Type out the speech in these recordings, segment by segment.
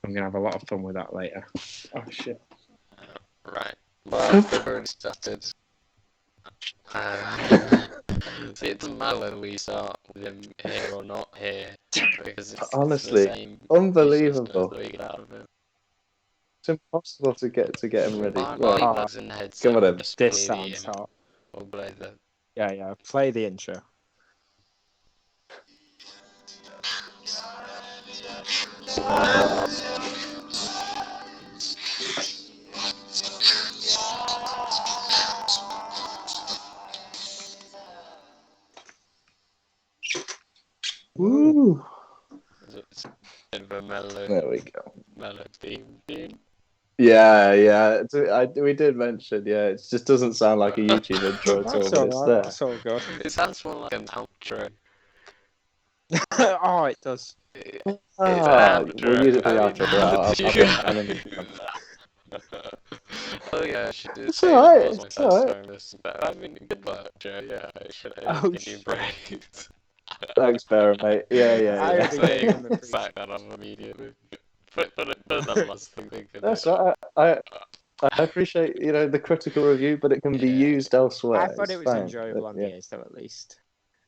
I'm gonna have a lot of fun with that later. Oh shit! Right. Well, we've already started. See, it doesn't matter whether we start with him here or not here, because it's Honestly, the same unbelievable. that we get out of him. It's impossible to get him ready. Why Right, was in the headset? come on then. Just This play the sounds hot. We'll play the. Yeah. Play the intro. Woo! It's a bit of a mellow, There we go. mellow theme. Yeah. We did mention, yeah, it just doesn't sound like a YouTube intro at all, That's but all it's right. there. That's all good. It sounds more like an outro. Oh, it does. We'll use it for the outro. Oh yeah, I should It's say alright, it was my it's first alright. time listening. But I mean, good work, Joe. Yeah, I should Oh, give you shit. Thanks, praise. Barry, mate. Yeah. I already gave him the Sack that up immediately. But that last thing. That's right. I appreciate, the critical review, but it can be used elsewhere. I thought It's it was fine. enjoyable on Yeah. the ears, though, at least.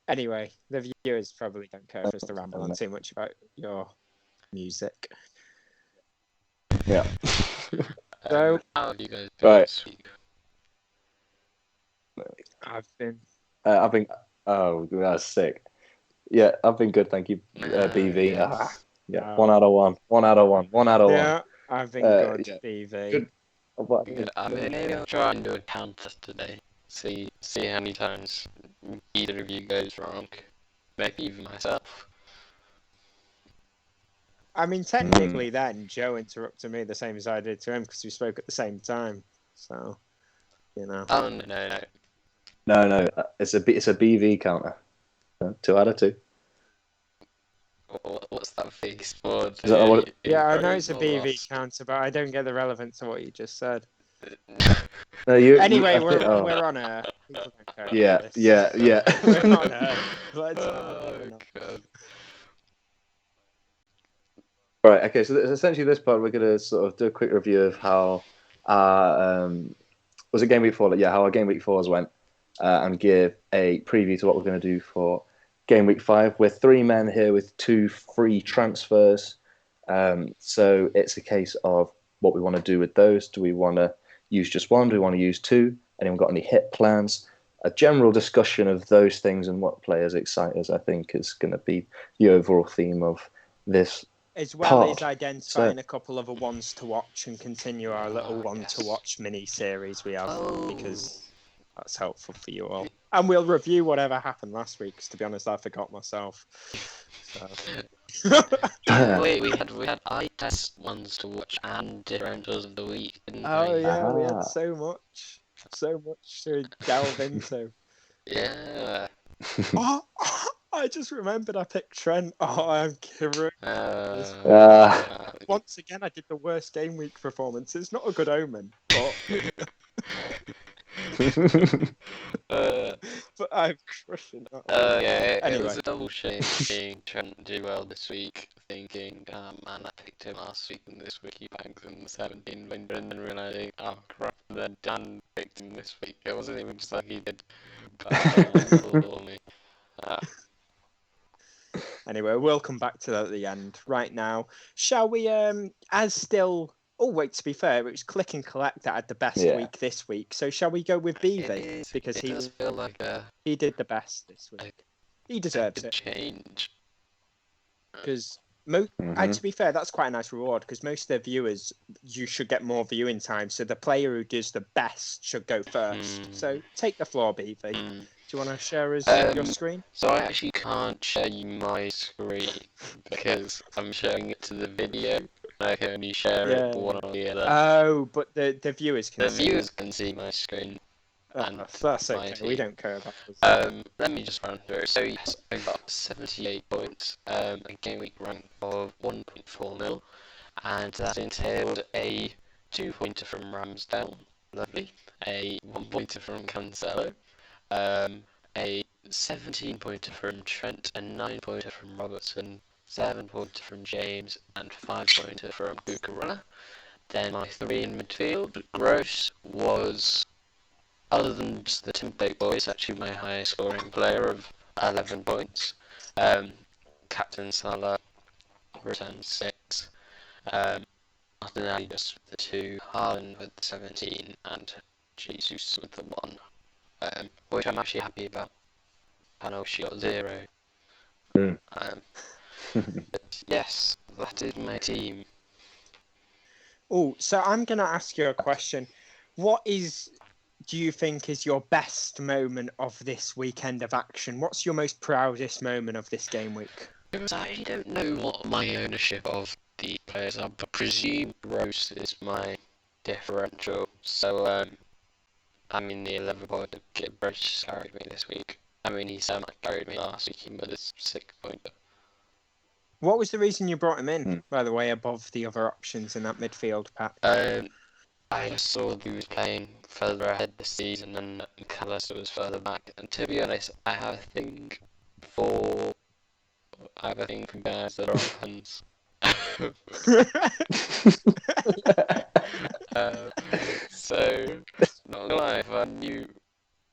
Anyway, the viewers probably don't care for us to ramble on too much about your music. Yeah. So, how have you guys been Right. this week? I've been. Oh, that's sick. Yeah, I've been good, thank you, BV. Yes. Yeah, 1 out of 1. 1 out of 1. 1 out of 1. Yeah, I've been good, yeah. BV. Good. What? Good. I mean, maybe I'll try and do a contest today. See how many times either of you goes wrong. Maybe even myself. I mean, technically, then Joe interrupted me the same as I did to him because we spoke at the same time. So, Oh no. No. It's a BV counter. 2 out of 2. What's that face for? Is that what Yeah, I know it's a BV counter, but I don't get the relevance of what you just said. No, you. Anyway, I think- we're on air. People don't care Yeah. about this. We're on air. Let's God. Right. Okay. So essentially, this part we're gonna sort of do a quick review of how our was it game week 4? Yeah, how our game week 4s went, and give a preview to what we're gonna do for game week 5. We're 3 men here with 2 free transfers. So it's a case of what we want to do with those. Do we want to use just 1? Do we want to use 2? Anyone got any hit plans? A general discussion of those things and what players excite us, I think, is going to be the overall theme of this. As well as pod. identifying a couple of ones to watch and continue our little one to watch mini series we have because that's helpful for you all. And we'll review whatever happened last week. Because to be honest, I forgot myself. So. Wait, we had eye test ones to watch and differentials of the week, didn't we? Oh yeah, we had so much to delve into. Yeah. Oh, I just remembered I picked Trent. Oh, I'm kidding. Once again, I did the worst game week performance. It's not a good omen, but but I'm crushing that. Yeah, Anyway. it was a double shame seeing Trent do well this week, thinking, man, I picked him last week and this week he bangs in the 17 winner, and then realising, oh crap, and then Dan picked him this week. It wasn't even just like he did. Anyway, we'll come back to that at the end. Right now, shall we? Oh wait, to be fair, it was Click and Collect that had the best week this week. So shall we go with BV because he does feel like he did the best this week. He deserves it. Change. Because to be fair, that's quite a nice reward because most of the viewers, you should get more viewing time. So the player who does the best should go first. So take the floor, BV. Do you want to share your screen? So I actually can't share you my screen because I'm showing it to the video. I can only share it one or the other. Oh, but the viewers can. The viewers can see my screen. That's okay. We don't care about this. Let me just run through. So yes, I got 78 points. A game week rank of 1.4 mil, and that entailed a 2-pointer from Ramsdale, lovely. A 1-pointer from Cancelo. A 17-pointer from Trent, a 9-pointer from Robertson, 7-pointer from James, and 5-pointer from Cucurella. Then my 3 in midfield, Gross was, other than just the template boys, actually my highest scoring player of 11 points. Captain Salah returned 6. Martinelli just with the 2, Haaland with the 17, and Jesus with the 1. Which I'm actually happy about. I know she got 0. But yes, that is my team. Oh, so I'm going to ask you a question. Do you think is your best moment of this weekend of action? What's your most proudest moment of this game week? Because I don't know what my ownership of the players are, but presume Gross is my differential. So, I mean, the 11 point Gross carried me this week. I mean, he carried me last week with his 6-pointer. What was the reason you brought him in, by the way, above the other options in that midfield pack? I just saw that he was playing further ahead this season and McAllister was further back. And to be honest, I have a thing for guys that are offense. So, not gonna lie, if I knew,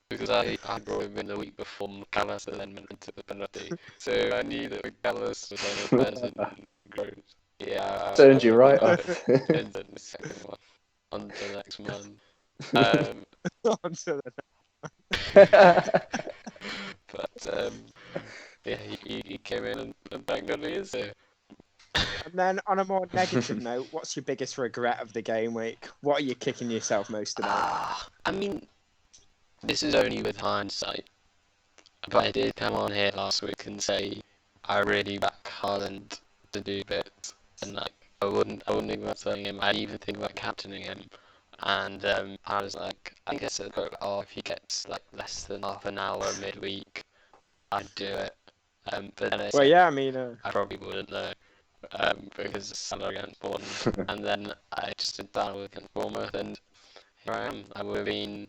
because I brought him in the week before McAllister then went into the penalty. So I knew that McAllister was on the person Gross. Yeah. Turned you right off. Turned the second one. On to the next one. But yeah, he came in and banged on his ear. And then on a more negative note, what's your biggest regret of the game week? What are you kicking yourself most about? I mean, this is only with hindsight. But I did come on here last week and say I really back Haaland to do bits, and like I wouldn't think about selling him. I'd even think about captaining him. And I was like, I guess if he gets like less than half an hour midweek, I'd do it. But then I probably wouldn't though, because Salah against Bournemouth, and then I just did that against Bournemouth, and here I am. I would have been.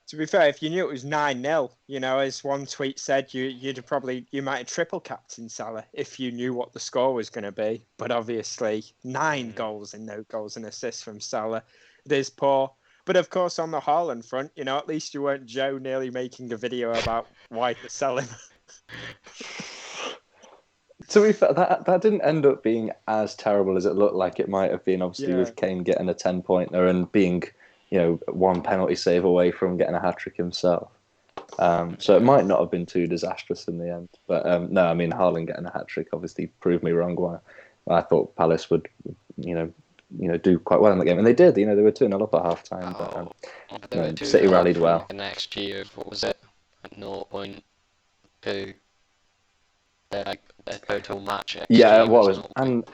To be fair, if you knew it was 9-0, as one tweet said, you might have triple captain Salah if you knew what the score was going to be. But obviously, 9 goals and no goals and assists from Salah. It is poor. But of course, on the Haaland front, at least you weren't Joe nearly making a video about why to sell him. To be fair, that didn't end up being as terrible as it looked like it might have been. Obviously, with Kane getting a 10-pointer and being, one penalty save away from getting a hat-trick himself. So it might not have been too disastrous in the end. But no, I mean, Haaland getting a hat-trick obviously proved me wrong. Why I thought Palace would, do quite well in the game, and they did. They were 2-0 up at half-time. But City rallied well. The next year, what was it? 0.2. Their total match. Yeah, what was and.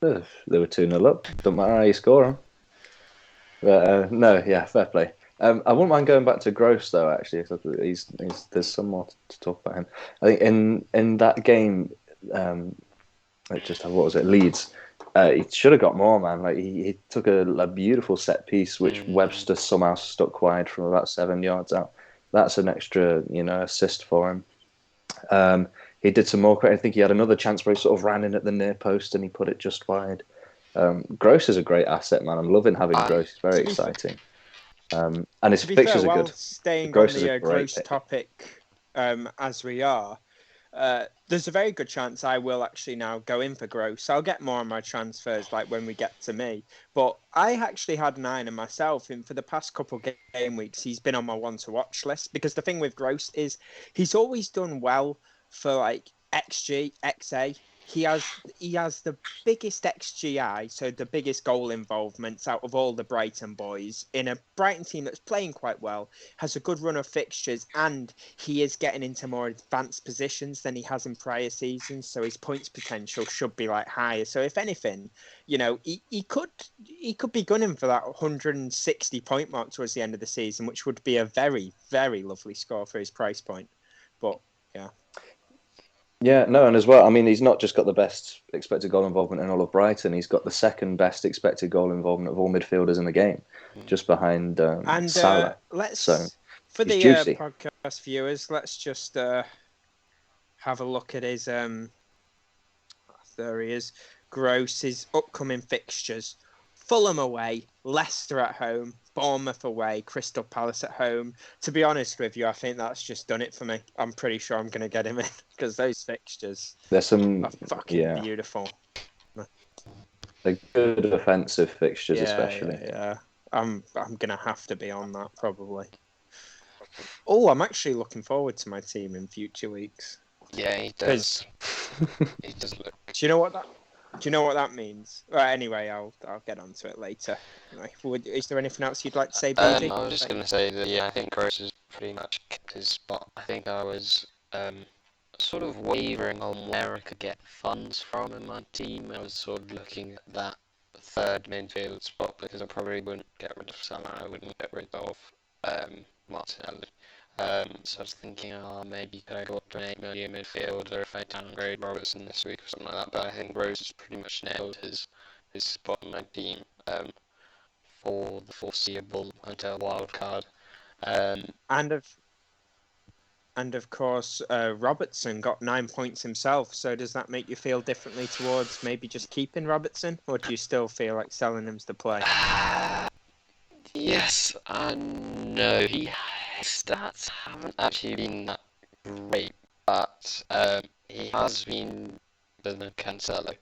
They were 2-0 up. Don't matter how you score them. But no, yeah, fair play. I wouldn't mind going back to Gross though. Actually, because there's some more to talk about him. I think in that game, what was it? Leeds. He should have got more, man. Like he took a beautiful set piece, which Webster somehow stuck wide from about 7 yards out. That's an extra, assist for him. He did some more. I think he had another chance where he sort of ran in at the near post and he put it just wide. Gross is a great asset, man. I'm loving having Gross. It's very exciting. And his fixtures are good. Staying on the Gross topic, as we are, there's a very good chance I will actually now go in for Gross. I'll get more on my transfers like when we get to me. But I actually had 9 in myself, and for the past couple game weeks, he's been on my one-to-watch list. Because the thing with Gross is he's always done well for like XG, XA. He has the biggest XGI, so the biggest goal involvements out of all the Brighton boys in a Brighton team that's playing quite well, has a good run of fixtures, and he is getting into more advanced positions than he has in prior seasons, so his points potential should be like higher. So if anything, he could be gunning for that 160 point mark towards the end of the season, which would be a very, very lovely score for his price point. But yeah. Yeah, no, and as well, I mean, he's not just got the best expected goal involvement in all of Brighton, he's got the second best expected goal involvement of all midfielders in the game, just behind Salah. For so, the juicy. podcast viewers, let's just have a look at his there he is. Gross's upcoming fixtures. Fulham away, Leicester at home, Bournemouth away, Crystal Palace at home. To be honest with you, I think that's just done it for me. I'm pretty sure I'm going to get him in because those fixtures There's some are fucking beautiful. They're good offensive fixtures, especially. Yeah. I'm going to have to be on that probably. Oh, I'm actually looking forward to my team in future weeks. Yeah, he does. He does look. Do you know what that means? Right, anyway, I'll get onto it later. Anyway, is there anything else you'd like to say, BB? I was just going to say that, I think Gross has pretty much kept his spot. I think I was sort of wavering on where I could get funds from in my team. I was sort of looking at that third midfield spot because I probably wouldn't get rid of Salah. I wouldn't get rid of Martinelli. So I was thinking, maybe could I go up to an 8 million midfielder if I downgrade Robertson this week or something like that. But I think Rose has pretty much nailed his spot in my team for the foreseeable until wild card. And of course, Robertson got 9 points himself. So does that make you feel differently towards maybe just keeping Robertson, or do you still feel like selling him's the play? Yes and no. His stats haven't actually been that great, but he has been better than Cancelo.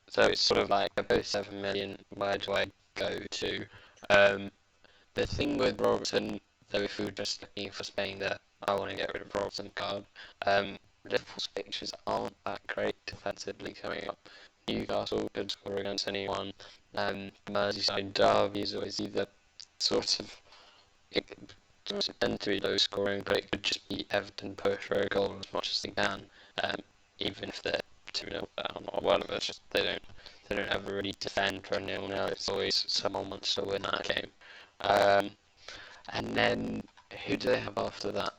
So it's sort of like they're both 7 million. Where do I go to? The thing with Robertson, though, if we were just looking for Spain, that I want to get rid of Robertson card. Liverpool's fixtures aren't that great defensively coming up. Newcastle could score against anyone. Merseyside derby is always either sort of, it doesn't tend to be low scoring, but it could just be Everton push for a goal as much as they can, even if they're 2-0 down or whatever. It's just they don't ever really defend for a 0-0. It's always someone wants to win that game. And then who do they have after that?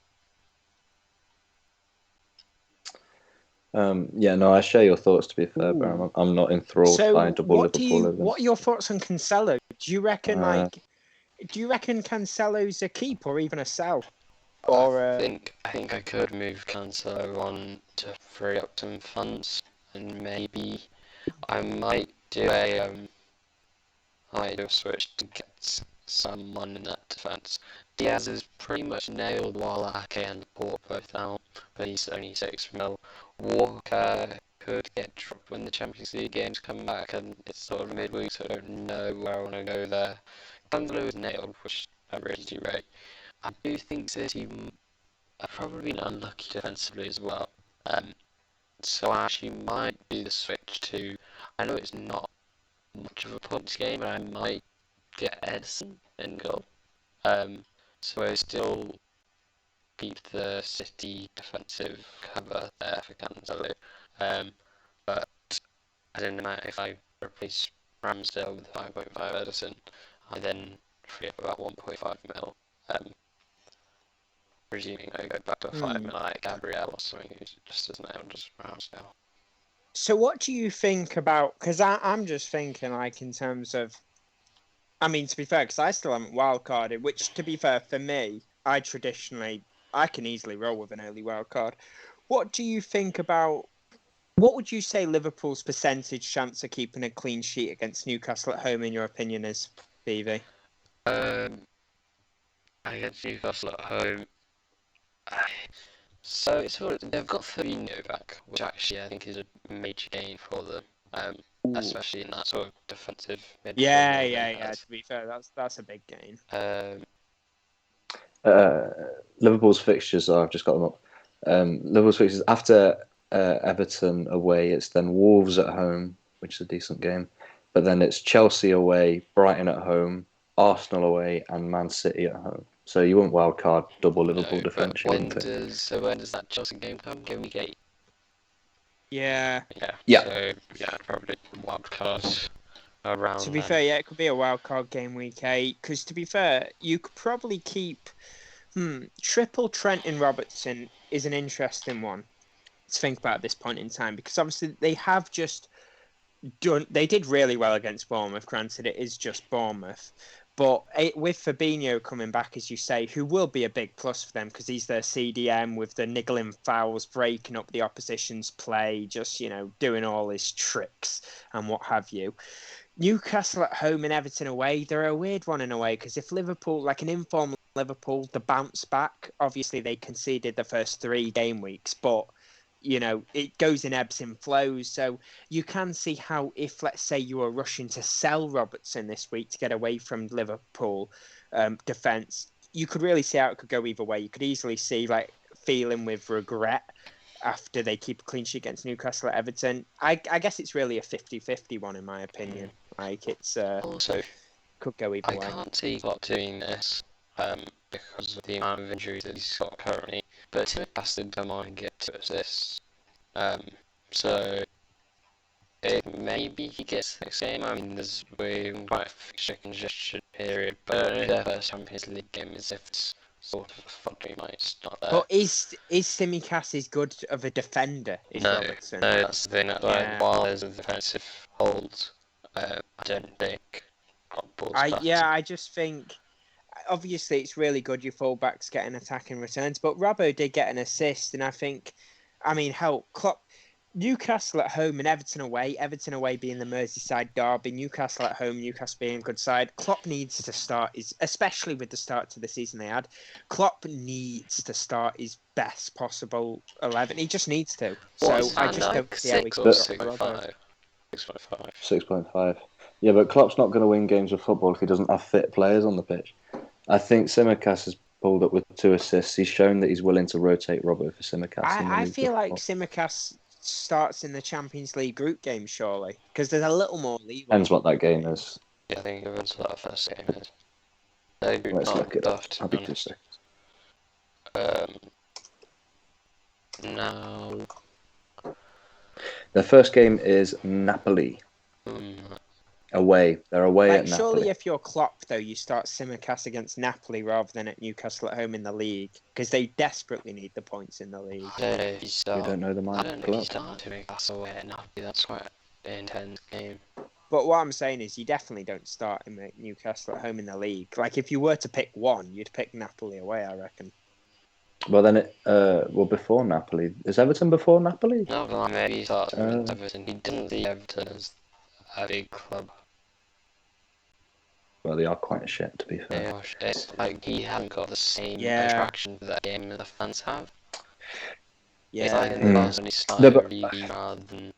I share your thoughts, to be fair, but I'm not enthralled by double Liverpool. What are your thoughts on Cancelo? Do you reckon Cancelo's a keep or even a sell? Or I think I could move Cancelo on to free up some funds, and maybe I might do a switch to get someone in that defence. Diaz is pretty much nailed while Ake and Port both out, but he's only 6 mil. Walker could get dropped when the Champions League games come back, and it's sort of midweek, so I don't know where I want to go there. Cancelo is nailed, which I really do rate. I do think City are probably unlucky defensively as well. So I actually might do the switch to. I know it's not much of a points game, but I might get Edison in goal. So I still keep the City defensive cover there for Cancelo. But I don't know if I replace Ramsdale with 5.5 Edison, I then free up about 1.5 mil. Presuming I go back to a 5 mil like Gabriel or something who just as nailed as Ramsdale. So what do you think about? Because I'm just thinking like in terms of. I mean, to be fair, because I still haven't wildcarded, which, to be fair, for me, I can easily roll with an early wildcard. What do you think about, what would you say Liverpool's percentage chance of keeping a clean sheet against Newcastle at home, in your opinion, is, BV? Against Newcastle at home, so it's they've got Firmino back, which actually I think is a major gain for them. Especially in that sort of defensive midfield. Yeah. To be fair, that's a big gain. Liverpool's fixtures, I've just got them up. Liverpool's fixtures after Everton away, it's then Wolves at home, which is a decent game. But then it's Chelsea away, Brighton at home, Arsenal away, and Man City at home. So you won't wildcard double Liverpool defence. When does that Chelsea game come? Game week 8. Yeah. So probably wildcard around. To be fair, it could be a wildcard game week 8. Because to be fair, you could probably keep triple Trent and Robertson is an interesting one to think about at this point in time, because obviously they have just done. They did really well against Bournemouth. Granted, it is just Bournemouth, But with Fabinho coming back, as you say, who will be a big plus for them because he's their CDM with the niggling fouls, breaking up the opposition's play, just, doing all his tricks and what have you. Newcastle at home and Everton away, they're a weird one in a way because if Liverpool, like an informal Liverpool, the bounce back, obviously they conceded the first 3 game weeks, but it goes in ebbs and flows. So you can see how if, let's say, you were rushing to sell Robertson this week to get away from Liverpool defence, you could really see how it could go either way. You could easily see feeling with regret after they keep a clean sheet against Newcastle at Everton. I guess it's really a 50-50 one in my opinion. It's Also, could go either way. I can't see Klopp doing this because of the amount of injuries that he's got currently. But Tim Bastard come on and get 2 assists. So maybe he gets the next game. I mean, we're quite a fixture congestion period, but I don't know their first Champions League game is if it's sort of a friendly match, not there. But is Tsimikas as good of a defender? Robertson? No, that's the thing. While there's a defensive hold, I don't think. I just think. Obviously, it's really good your fullbacks getting attacking returns, but Robbo did get an assist, and I think, Klopp, Newcastle at home and Everton away being the Merseyside derby, Newcastle at home, Newcastle being a good side. Klopp needs to start especially with the start to the season they had, Klopp needs to start his best possible 11. He just needs to. So I just don't see how he can 6.5. 6.5. Yeah, but Klopp's not going to win games of football if he doesn't have fit players on the pitch. I think Tsimikas has pulled up with 2 assists. He's shown that he's willing to rotate Robbo for Tsimikas. I feel like Tsimikas starts in the Champions League group game, surely, because there's a little more leeway. Depends what that game is. Yeah, I think that's what our first game is. Let's look it up. I'll be 2 seconds. Now, their first game is Napoli. Away. They're away at Napoli. Surely if you're Klopp, though, you start Tsimikas against Napoli rather than at Newcastle at home in the league, because they desperately need the points in the league. I don't know if you start. We don't know the mind of Klopp. Tsimikas away at Napoli. That's quite an intense game. But what I'm saying is you definitely don't start him at Newcastle at home in the league. Like, if you were to pick one, you'd pick Napoli away, I reckon. Well, then before Napoli. Is Everton before Napoli? No, maybe he started with Everton. He didn't see Everton as a big club. Well, they are quite shit, to be fair. It's like he hasn't got the same attraction to that game that the fans have. Yeah. It's like the fans only started Origi rather than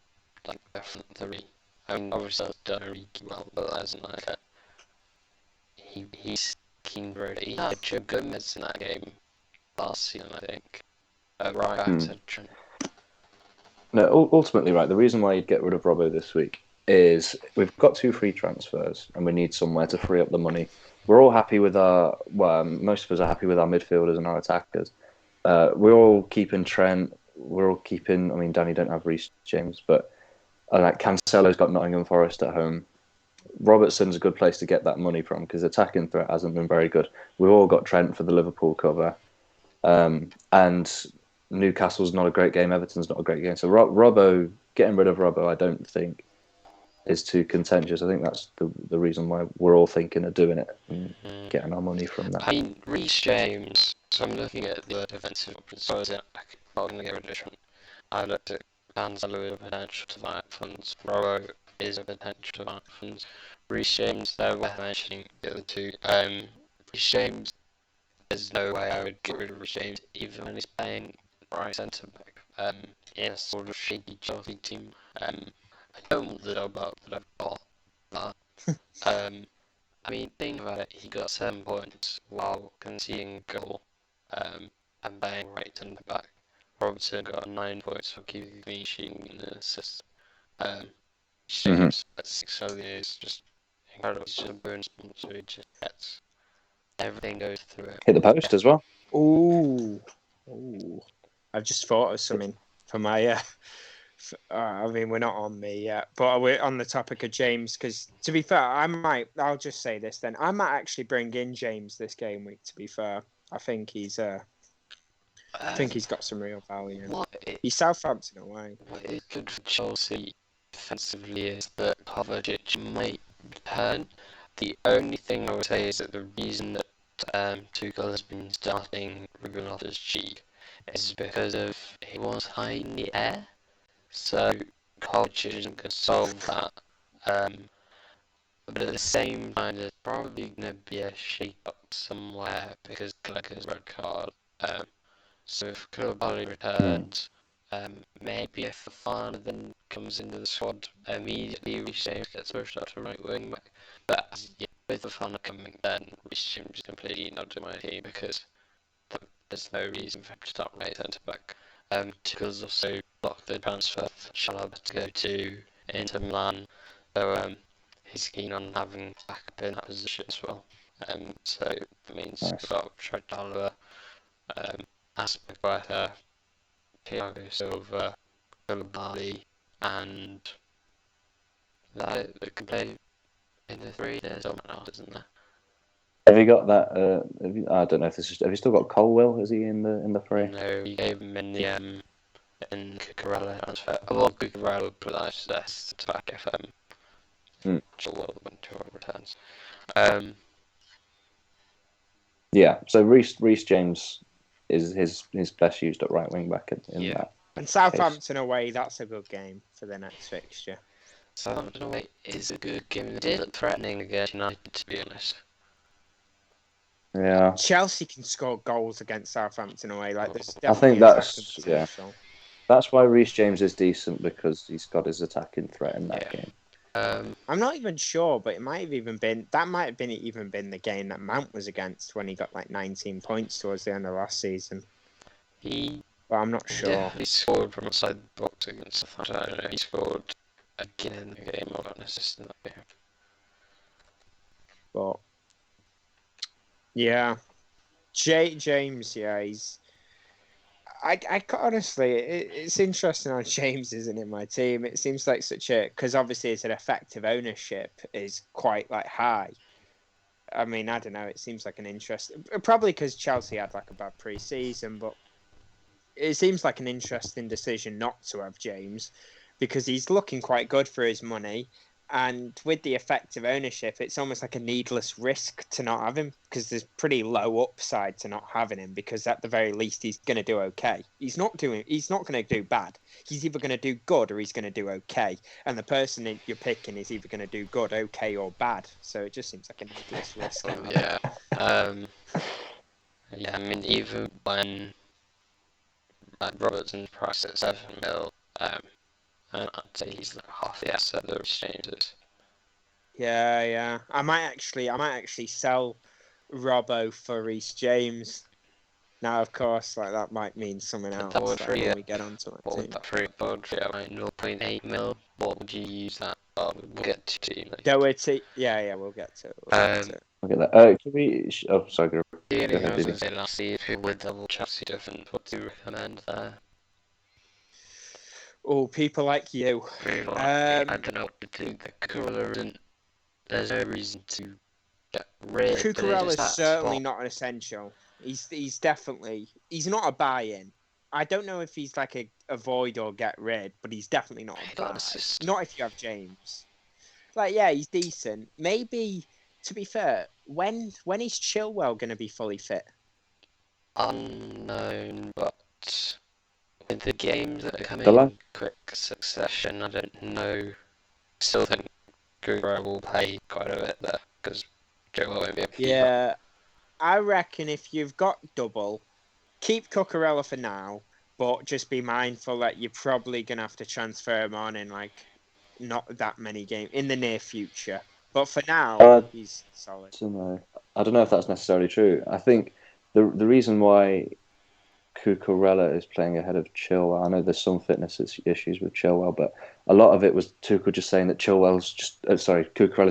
like the front 3. I mean, obviously that's done Origi well, but that isn't like he's keen for it. He had Joe Gomez in that game last season, I think. Right back to Trent. No, ultimately, right, the reason why you'd get rid of Robbo this week is we've got 2 free transfers and we need somewhere to free up the money. We're all happy with most of us are happy with our midfielders and our attackers. We're all keeping Trent. We're all keeping, Danny don't have Reece James, but Cancelo's got Nottingham Forest at home. Robertson's a good place to get that money from because attacking threat hasn't been very good. We've all got Trent for the Liverpool cover. And Newcastle's not a great game. Everton's not a great game. So getting rid of Robbo, I don't think is too contentious. I think that's the reason why we're all thinking of doing it and getting our money from that. I mean, Reece James, so I'm looking at the defensive options. So is it not going to get rid of Trent? I looked at Cancelo as a potential to buy funds. Robbo is a potential to buy funds. Reece James, they're worth mentioning the other 2. Reece James, there's no way I would get rid of Reece James even when he's playing right centre back in a sort of shaky Chelsea team. I don't want the job up that I've got, but think about it, he got 7 points while conceding a goal and playing right centre back. Robertson got 9 points for keeping the clean sheet and an assist. James at 6 million is just incredible. He's just a bonus sponsor, he just gets everything goes through it. Hit the post as well. Ooh. I've just thought of something for my we're not on me yet, but we're on the topic of James, because to be fair, I'll just say this then. I might actually bring in James this game week, to be fair. I think he's got some real value. He's Southampton away. What is good for Chelsea defensively is that Kovacic might return. The only thing I would say is that the reason that Tuchel has been starting Ruben Loftus-Cheek is because of he was high in the air, so Kovacic isn't going to solve that. But at the same time, there's probably going to be a shake-up somewhere because Gallagher's red card. So if Koulibaly returns, maybe if Fofana then comes into the squad immediately, Reece James gets pushed up to right wing back. But yeah, with Fofana coming, then Reece James is completely not in my team because there's no reason for him to start right centre back. Tuchel's also blocked the transfer for Chalobah to go to Inter Milan, so he's keen on having backup in that position as well. So that means we've got Trent Chalobah, Aspilicueta, Thiago Silva, Koulibaly, and that can play in the three. There's someone else, isn't there? Have you got that? I don't know if this is. Have you still got Colwell? Is he in the fray? No, we gave him in the in Cucurella transfer. Well, Cucurella would put that to back if Chilwell went to returns. Yeah. So Reece James is his best used at right wing back in that. And Southampton away, that's a good game for the next fixture. Southampton away is a good game. They did look threatening against United, to be honest. Yeah. Chelsea can score goals against Southampton away. Like there's I think that's why Reece James is decent because he's got his attacking threat in that game. I'm not even sure, but it might have even been the game that Mount was against when he got like 19 points towards the end of last season. But I'm not sure. Yeah, he scored from outside the box against Southampton. I don't know. He scored again in the game. I got an assist in that game. But yeah, James, he's. I honestly, it's interesting how James isn't in my team. It seems like because obviously his effective ownership is quite like high. I mean, I don't know. It seems like an interesting, probably because Chelsea had like a bad pre-season, but it seems like an interesting decision not to have James because he's looking quite good for his money. And with the effective ownership, it's almost like a needless risk to not have him because there's pretty low upside to not having him because at the very least he's going to do okay. He's not going to do bad. He's either going to do good or he's going to do okay. And the person that you're picking is either going to do good, okay, or bad. So it just seems like a needless risk. Yeah. Yeah, I mean, even when Robertson's priced at 7 mil, and I'd say he's like half the asset that Reece James is. Yeah. I might actually sell Robbo for Reece James. Now, of course, like that might mean something else when we get onto it. What would that free up? Like 0.8 mil. What would you use that? We'll get to it. Yeah, we'll get to it. Look at that. Can we? Oh, sorry. Go I was ahead, going to Didi. say lastly, if you would double Chelsea different, what do you recommend there? Oh, people like you. I don't know what to do. The Cucurella isn't. There's no reason to get rid. Cucurella is certainly not an essential. He's definitely not a buy-in. I don't know if he's like a avoid or get rid, but he's definitely not a buy. Not if you have James. Like yeah, he's decent. Maybe to be fair, when is Chilwell going to be fully fit? Unknown, but with the games that are coming in quick succession, I don't know. I still think Cucurella will play quite a bit there because Chilwell won't be able to. Yeah, I reckon if you've got double, keep Cucurella for now, but just be mindful that you're probably going to have to transfer him on in like not that many games in the near future. But for now, he's solid. I don't know if that's necessarily true. I think the reason why Cucurella is playing ahead of Chilwell, I know there's some fitness issues with Chilwell, but a lot of it was Tuchel just saying that Cucurella's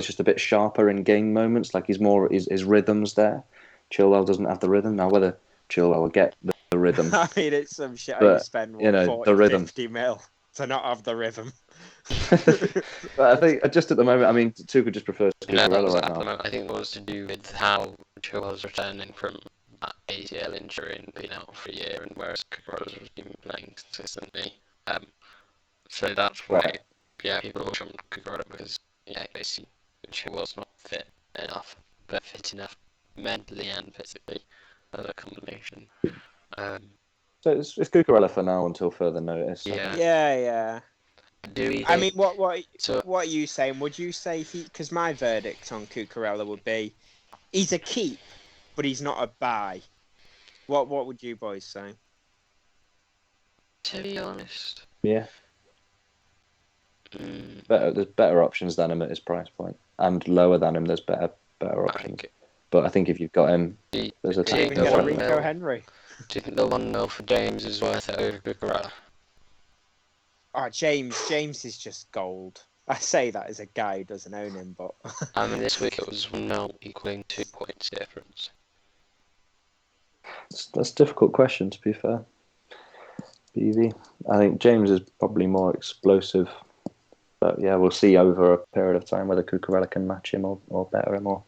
just a bit sharper in game moments, like his rhythm's there. Chilwell doesn't have the rhythm. Now, whether Chilwell will get the rhythm. I mean, it's some shit. I spend 50 mil to not have the rhythm. But I think just at the moment, I mean, Tuchel just prefers Cucurella right now. I think it was to do with how Chilwell's returning from that ACL injury and been out for a year, and whereas Cucurella's been playing consistently. So that's why, people will jump Cucurella because, basically, Chilwell's not fit enough, but fit enough mentally and physically as a combination. So it's Cucurella for now until further notice. Yeah. Yeah. Do we I mean, think- what are you saying? Would you say because my verdict on Cucurella would be he's a keep, but he's not a buy. What would you boys say? to be honest, Yeah. mm, There's better options than him at his price point, and lower than him there's better I options. think But I think if you've got him, the- there's a do you Even think get a the Rico 1 Henry. Do you think the 1-0 for James is worth it over Cucurella? Oh, James is just gold. I say that as a guy who doesn't own him, but I mean, this week it was 1-0 equaling 2 points difference. That's a difficult question, to be fair. BV. I think James is probably more explosive. But yeah, we'll see over a period of time whether Cucurella can match him or better him. Or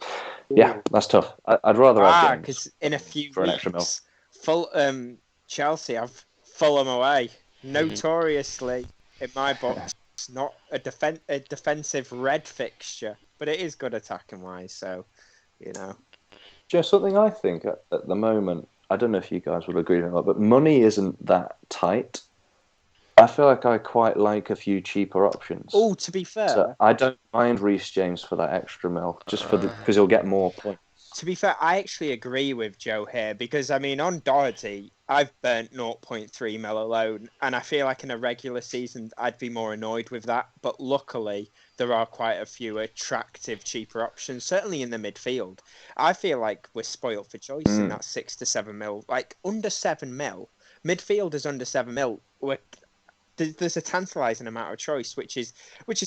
yeah, that's tough. I'd rather have James because in a few for an extra mil. weeks, Chelsea have Fulham away. Notoriously, in my box, not a defensive red fixture, but it is good attacking wise. So, Just something I think at the moment, I don't know if you guys will agree with me, but money isn't that tight. I feel like I quite like a few cheaper options. Oh, to be fair, So I don't mind Reece James for that extra mil, just because he'll get more points. to be fair, I actually agree with Joe here because I mean on Doherty, I've burnt 0.3 mil alone, and I feel like in a regular season I'd be more annoyed with that. But luckily, there are quite a few attractive, cheaper options, certainly in the midfield. I feel like we're spoiled for choice in that 6 to 7 mil, like under 7 mil. Midfielders under 7 mil, there's a tantalising amount of choice, which is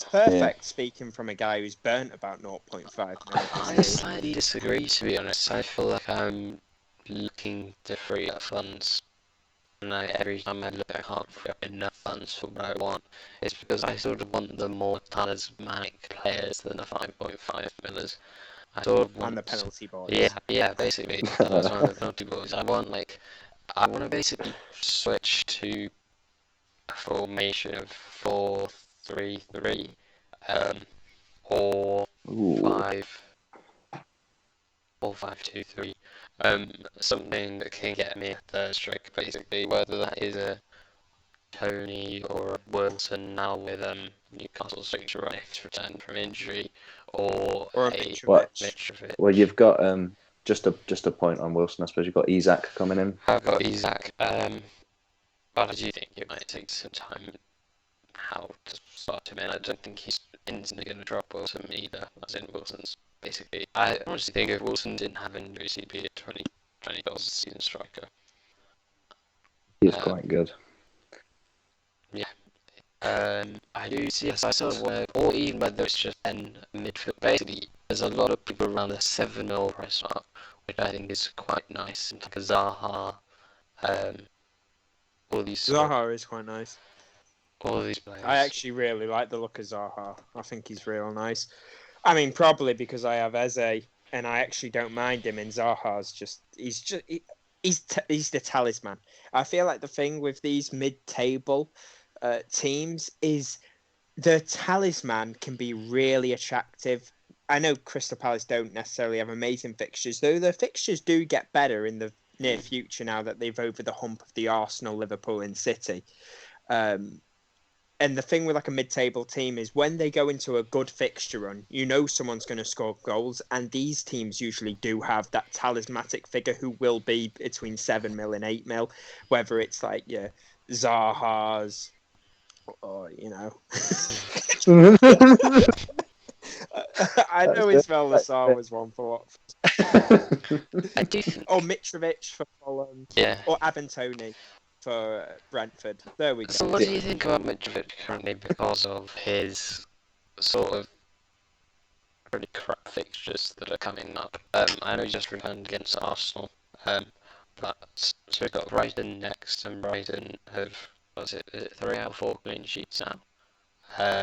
perfect. Speaking from a guy who's burnt about 0.5 mil. I slightly disagree, to be honest. I feel like I'm looking to free up funds, and every time I look, I can't free up enough funds for what I want. It's because I sort of want the more talismanic players than the 5.5 millers. I sort of want And the penalty boys. Yeah, basically. That's one of the penalty boys. I want to basically switch to a formation of 4-3-3, or 5-2-3, something that can get me a third striker, basically, whether that is a Tony or a Wilson now with Newcastle striker right to return from injury, or a Mitrovic. Well, you've got just a point on Wilson. I suppose you've got Isak coming in. I've got Isak, but I do think it might take some time how to start him in. I don't think he's instantly going to drop Wilson either, as in Wilson's basically. I honestly think if Wilson didn't have injuries, he'd be a 20 goals a season striker. He's quite good. Yeah. I do see, yes, I sort of want to, or even whether it's just in midfield. Basically, there's a lot of people around the 7 mil price mark, which I think is quite nice. Like a Zaha, all these. Zaha is quite nice. All these players. I actually really like the look of Zaha. I think he's real nice. I mean, probably because I have Eze, and I actually don't mind him. And Zaha's he's the talisman. I feel like the thing with these mid-table teams is the talisman can be really attractive. I know Crystal Palace don't necessarily have amazing fixtures, though the fixtures do get better in the near future now that they've over the hump of the Arsenal, Liverpool, and City. And the thing with like a mid-table team is when they go into a good fixture run, you know someone's going to score goals, and these teams usually do have that talismanic figure who will be between 7 mil and 8 mil, whether it's like Zaha's or I know Ismail Nassar was one for I do think... or Mitrovic for Fulham, or Abantoni for Brentford. There we go. So what do you think about Mitrovic currently because of his sort of pretty crap fixtures that are coming up? I know he just returned against Arsenal, but so we've got Brighton next, and Brighton have, is it 3 out of 4 clean sheets now?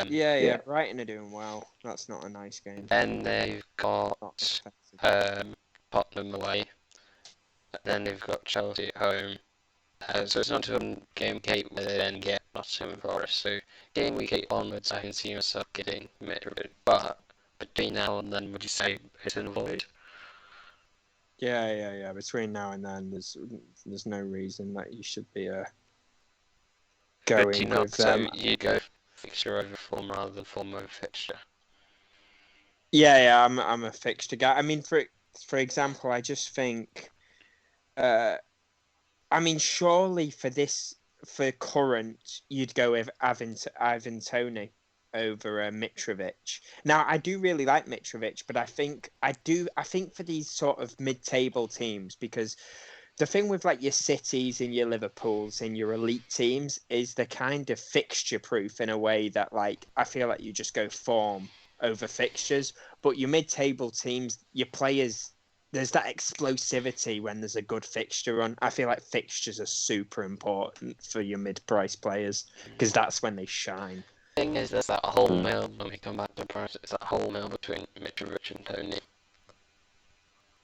Yeah, Brighton are doing well. That's not a nice game. Then they've got Tottenham away, then they've got Chelsea at home. So it's not until game week 8 where they then get Nottingham Forest. So game week 8 onwards, I can see myself getting Mitrovic, but between now and then, would you say it's an avoid? Yeah. Between now and then, there's no reason that you should be But going do you not, with so them. you go fixture over form rather than form over fixture? Yeah. I'm a fixture guy. I mean, for example, I just think, I mean, surely for current, you'd go with Ivan Toney over Mitrovic. Now, I do really like Mitrovic, but I think for these sort of mid-table teams, because the thing with like your Cities and your Liverpools and your elite teams is they're kind of fixture proof in a way that, like, I feel like you just go form over fixtures. But your mid-table teams, your players, there's that explosivity when there's a good fixture run. I feel like fixtures are super important for your mid-price players because that's when they shine. Thing is, there's that whole mill, when we come back to price, it's that whole mill between Mitrovic and Tony.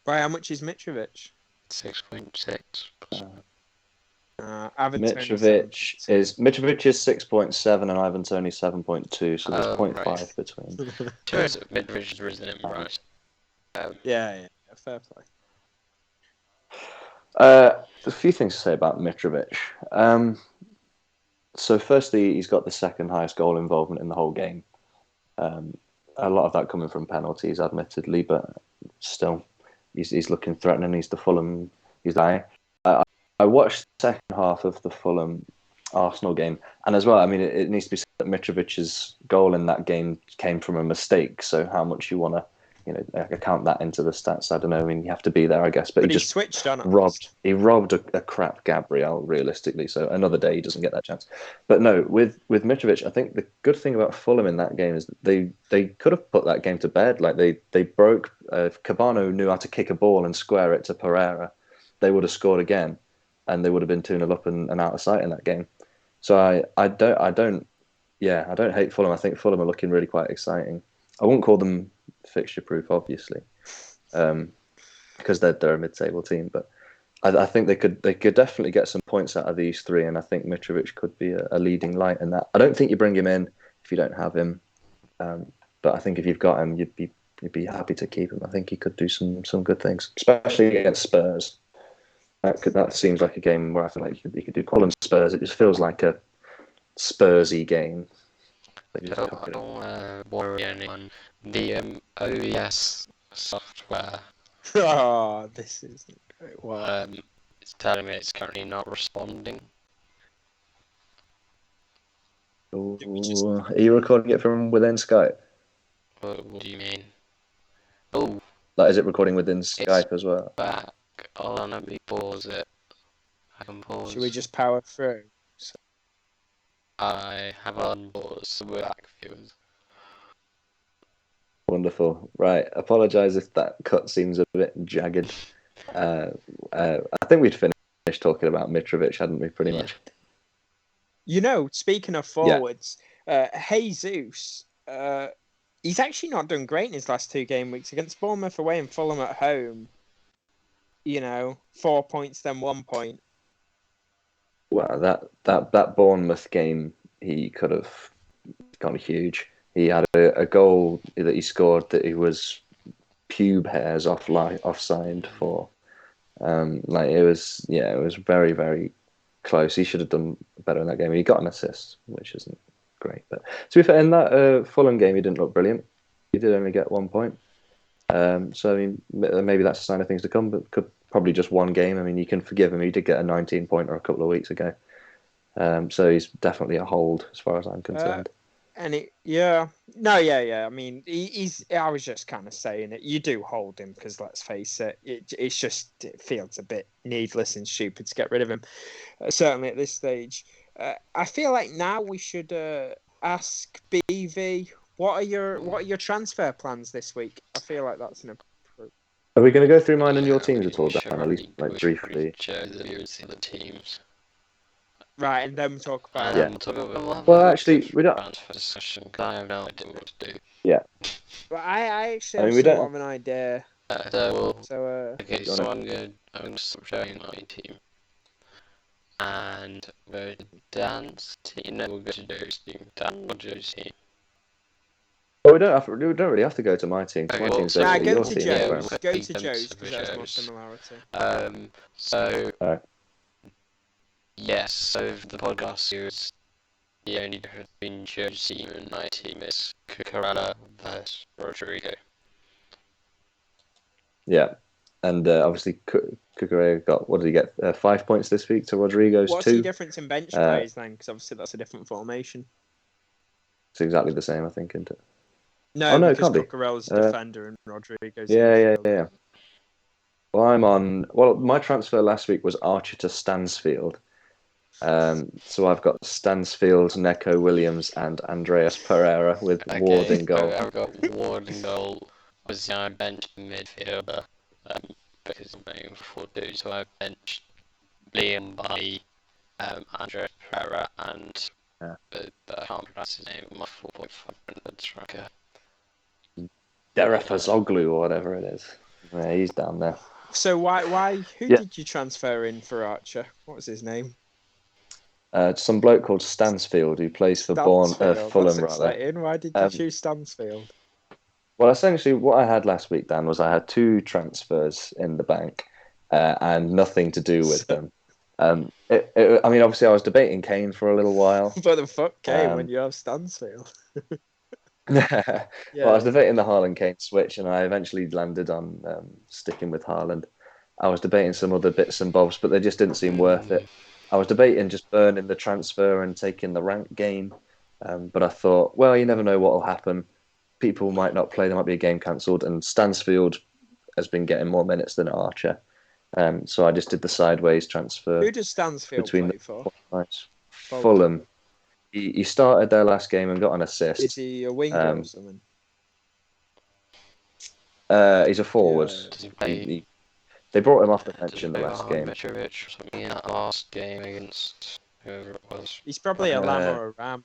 Right, how much is Mitrovic? 6.6. Ivan Toney Mitrovic is 6.7 and Ivan Toney 7.2, so there's 0.5 right. between. Turns out Mitrovic has risen in price. Yeah, fair play. A few things to say about Mitrovic. So firstly, he's got the second highest goal involvement in the whole game. A lot of that coming from penalties, admittedly, but still, he's looking threatening. He's the Fulham. He's the guy. I watched the second half of the Fulham Arsenal game, and as well, I mean, it needs to be said that Mitrovic's goal in that game came from a mistake. So how much you want to, account that into the stats? I don't know. I mean, you have to be there, I guess. But he just switched on. He robbed a crap Gabriel, realistically. So another day he doesn't get that chance. But no, with Mitrovic, I think the good thing about Fulham in that game is that they could have put that game to bed. Like they broke. Cabano knew how to kick a ball and square it to Pereira. They would have scored again, and they would have been 2-0 up and out of sight in that game. So I don't hate Fulham. I think Fulham are looking really quite exciting. I won't call them fixture proof, obviously, because they're a mid-table team. But I think they could definitely get some points out of these three, and I think Mitrovic could be a leading light in that. I don't think you bring him in if you don't have him, but I think if you've got him, you'd be happy to keep him. I think he could do some good things, especially against Spurs. That seems like a game where I feel like you could do Colin Spurs. It just feels like a Spursy game. Don't worry anyone. The OES software This is great. Wow. it's telling me it's currently not responding. Ooh, are you recording it from within Skype? What do you mean? Oh, Like, is it recording within Skype as well? back. Hold on, let me pause it. I can pause. Should we just power through? I have unpaused, so we're back, viewers. Wonderful. Right. Apologise if that cut seems a bit jagged. I think we'd finished talking about Mitrovic, hadn't we, pretty much? Speaking of forwards, Jesus, he's actually not done great in his last 2 game weeks against Bournemouth away and Fulham at home. 4 points, then 1 point. Well, that Bournemouth game, he could have gone huge. He had a goal that he scored that he was pube hairs offside for. It was very, very close. He should have done better in that game. He got an assist, which isn't great. But to be fair, in that Fulham game, he didn't look brilliant. He did only get 1 point. So I mean, maybe that's a sign of things to come. But probably just one game. I mean, you can forgive him. He did get a 19-pointer a couple of weeks ago. So he's definitely a hold as far as I'm concerned. I mean, he's. I was just kind of saying it. You do hold him because let's face it, it feels a bit needless and stupid to get rid of him. Certainly at this stage, I feel like now we should ask BV what are your transfer plans this week. I feel like that's an approach. Are we going to go through mine and your teams at all, Dan? At least briefly. Show the viewers the teams. Right, and then we'll talk about. Well, actually, we don't. Transfer discussion. I have no idea what to do. Yeah. Well, I actually have somewhat of an idea. Okay, so I'm going to stop showing my team. And we'll go to Dan's team. No, we'll go to Joe's team. Dan or Joe's team? Oh, we don't really have to go to my team. 'Cause Okay, my well, team's so- Nah, basically go your to team. Yeah, Joe's. we've Aaron. got Go to Ethan's Joe's for because there's more Joe's. similarity. So Alright. yes, so for the podcast series, the only difference between Joe's team and my team is Cucurella versus Rodrigo. Yeah, and obviously Cucurella got, what did he get? 5 points this week to Rodrigo's What's 2. the difference in bench players then? Because obviously that's a different formation. It's exactly the same, I think, isn't it? No, Oh, no, it because can't be. Cucurella's defender and Rodrigo's Yeah. midfielder. Well, my transfer last week was Archer to Stansfield. So I've got Stansfield, Neco Williams, and Andreas Pereira with Ward in goal. I've got Ward in goal. Obviously, I benched midfielder because I'm playing 4-2, so I benched Liam Barley, Andreas Pereira, and Yeah. I can't pronounce his name. My 4.5 striker. Derefazoglu or whatever it is. Yeah, he's down there. So who Yeah. did you transfer in for Archer? What was his name? Some bloke called Stansfield who plays for Stansfield. Fulham, That's rather. exciting. Why did you choose Stansfield? Well, essentially, what I had last week, Dan, was I had 2 transfers in the bank and nothing to do with them. I mean, obviously, I was debating Kane for a little while. But the fuck came when you have Stansfield? Well, I was debating the Haaland-Kane switch, and I eventually landed on sticking with Haaland. I was debating some other bits and bobs, but they just didn't seem worth it. I was debating just burning the transfer and taking the rank game, but I thought, well, you never know what will happen. People might not play. There might be a game cancelled, and Stansfield has been getting more minutes than Archer. So I just did the sideways transfer. Who does Stansfield between play for? Fulham. He started their last game and got an assist. Is he a winger or something? He's a forward. Yeah. They brought him off the bench in the last game. Mitrovic or something in that last game against whoever it was. He's probably a lamb or a ram.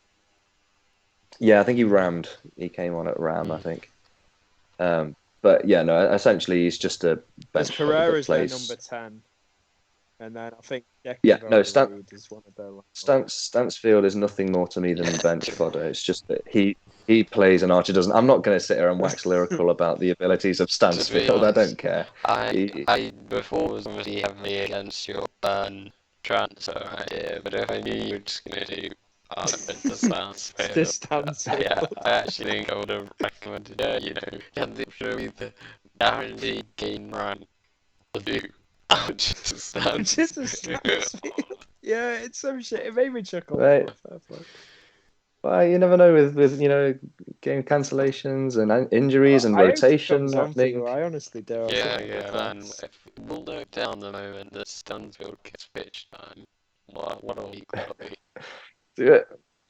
Yeah, I think he rammed. He came on at ram, I think. But yeah, no. Essentially, he's just a bench player that Pereira's their plays. number 10, and then I think Yeah, no, is one of their. Stansfield is nothing more to me than bench fodder. It's just that he plays and Archer doesn't. I'm not going to sit here and wax lyrical about the abilities of Stansfield. I don't care. I before was obviously heavily against your ban transfer idea, but if I knew you were just going to do Stansfield, This Stansfield. yeah, I actually think I would have recommended it. You had to show me the guaranteed game rank. I'll do. Just a Stansfield. Yeah, it's some shit. It made me chuckle. Right. Well, you never know with game cancellations and injuries and rotation happening. I honestly do. And we'll note down the moment that Stansfield gets pitch time. What a week that'll be. Yeah.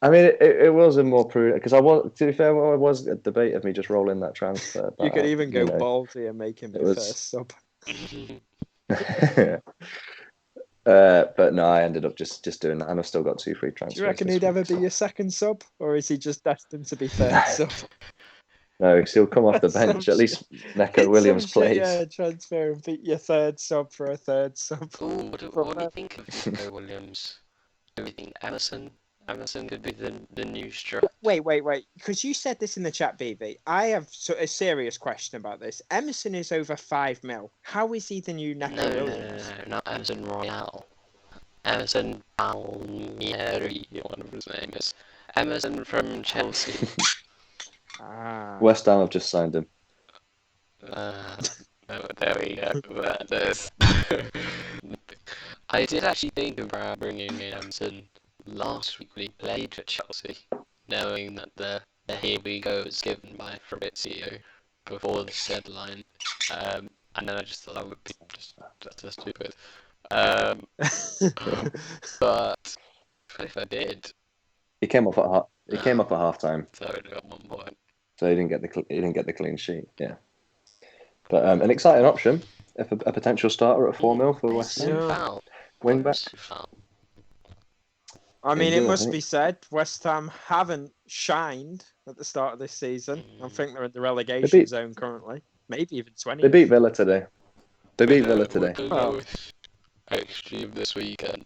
I mean, it was a more prudent, because to be fair, it was a debate of me just rolling that transfer. You could even go ballsy and make him the first sub. But no, I ended up just doing that, and I've still got 2 free transfers. Do you reckon he'd ever be your second sub, or is he just destined to be third sub? No, he'll come off the bench. At least Neco Williams plays. Yeah, transfer and beat your third sub for a third sub. Ooh, what do you think of Neco Williams? Do you think Emerson could be the new striker? Wait, because you said this in the chat, BB. I have a serious question about this. Emerson is over 5 mil. How is he the new Neco Williams? No, not Emerson Royale. Emerson Palmieri, whatever his name is. Emerson from Chelsea. West Ham have just signed him. There we go. I did actually think about bringing in Emerson last week when he played for Chelsea, knowing that the here we go was given by Fabrizio before the deadline, and then I just thought that would be just stupid. But if I did, he came off at half time, so I got 1 point. So he didn't get the clean sheet. Yeah, but an exciting option, if a potential starter at 4 mil for West Ham. Wing back. I mean, it must be said, West Ham haven't shined at the start of this season. I think they're in the relegation zone currently. Maybe even 20. They beat Villa today. XG of this weekend.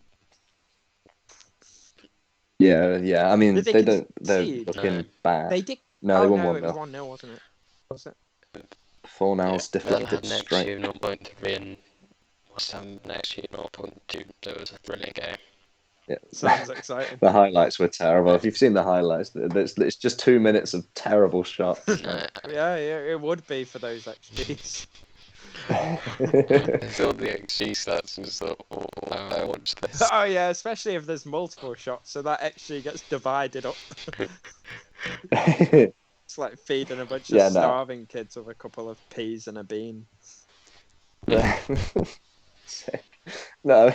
Yeah. I mean, they're looking bad. No, they won no, it was 1-0. 1-0, wasn't it? Was it? Fornals Villa deflected had an straight. XG of 0.3 and West Ham an XG of 0.2. So it was a brilliant game. Yeah. Sounds exciting. The highlights were terrible. If you've seen the highlights, it's just 2 minutes of terrible shots. Yeah, it would be for those XGs. I saw the XG stats and just thought, oh, wow, I watched this. Oh yeah, especially if there's multiple shots, so that XG gets divided up. It's like feeding a bunch of starving kids with a couple of peas and a bean. No,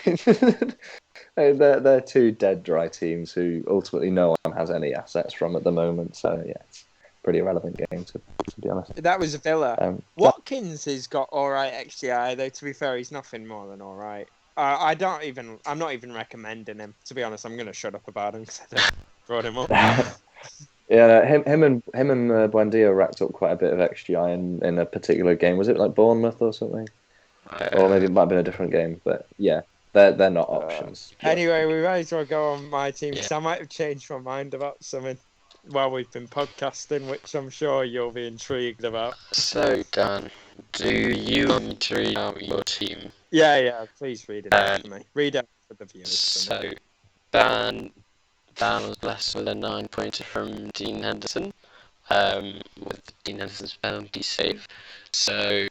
they're two dead dry teams who ultimately no one has any assets from at the moment. So yeah, it's a pretty irrelevant game to be honest. That was Villa. Watkins has got alright XGI though. To be fair, he's nothing more than alright. I'm not even recommending him. To be honest, I'm going to shut up about him because I just brought him up. Yeah, him and Buendia racked up quite a bit of XGI in a particular game. Was it like Bournemouth or something? Or maybe it might have been a different game. But yeah, they're not options. Anyway, we might as well go on my team because I might have changed my mind about something while we've been podcasting, which I'm sure you'll be intrigued about. So, Dan, do you want me to read out your team? Yeah, please read it out for me. Read it for the viewers. So, Dan was blessed with a 9-pointer from Dean Henderson, with Dean Henderson's penalty save. So,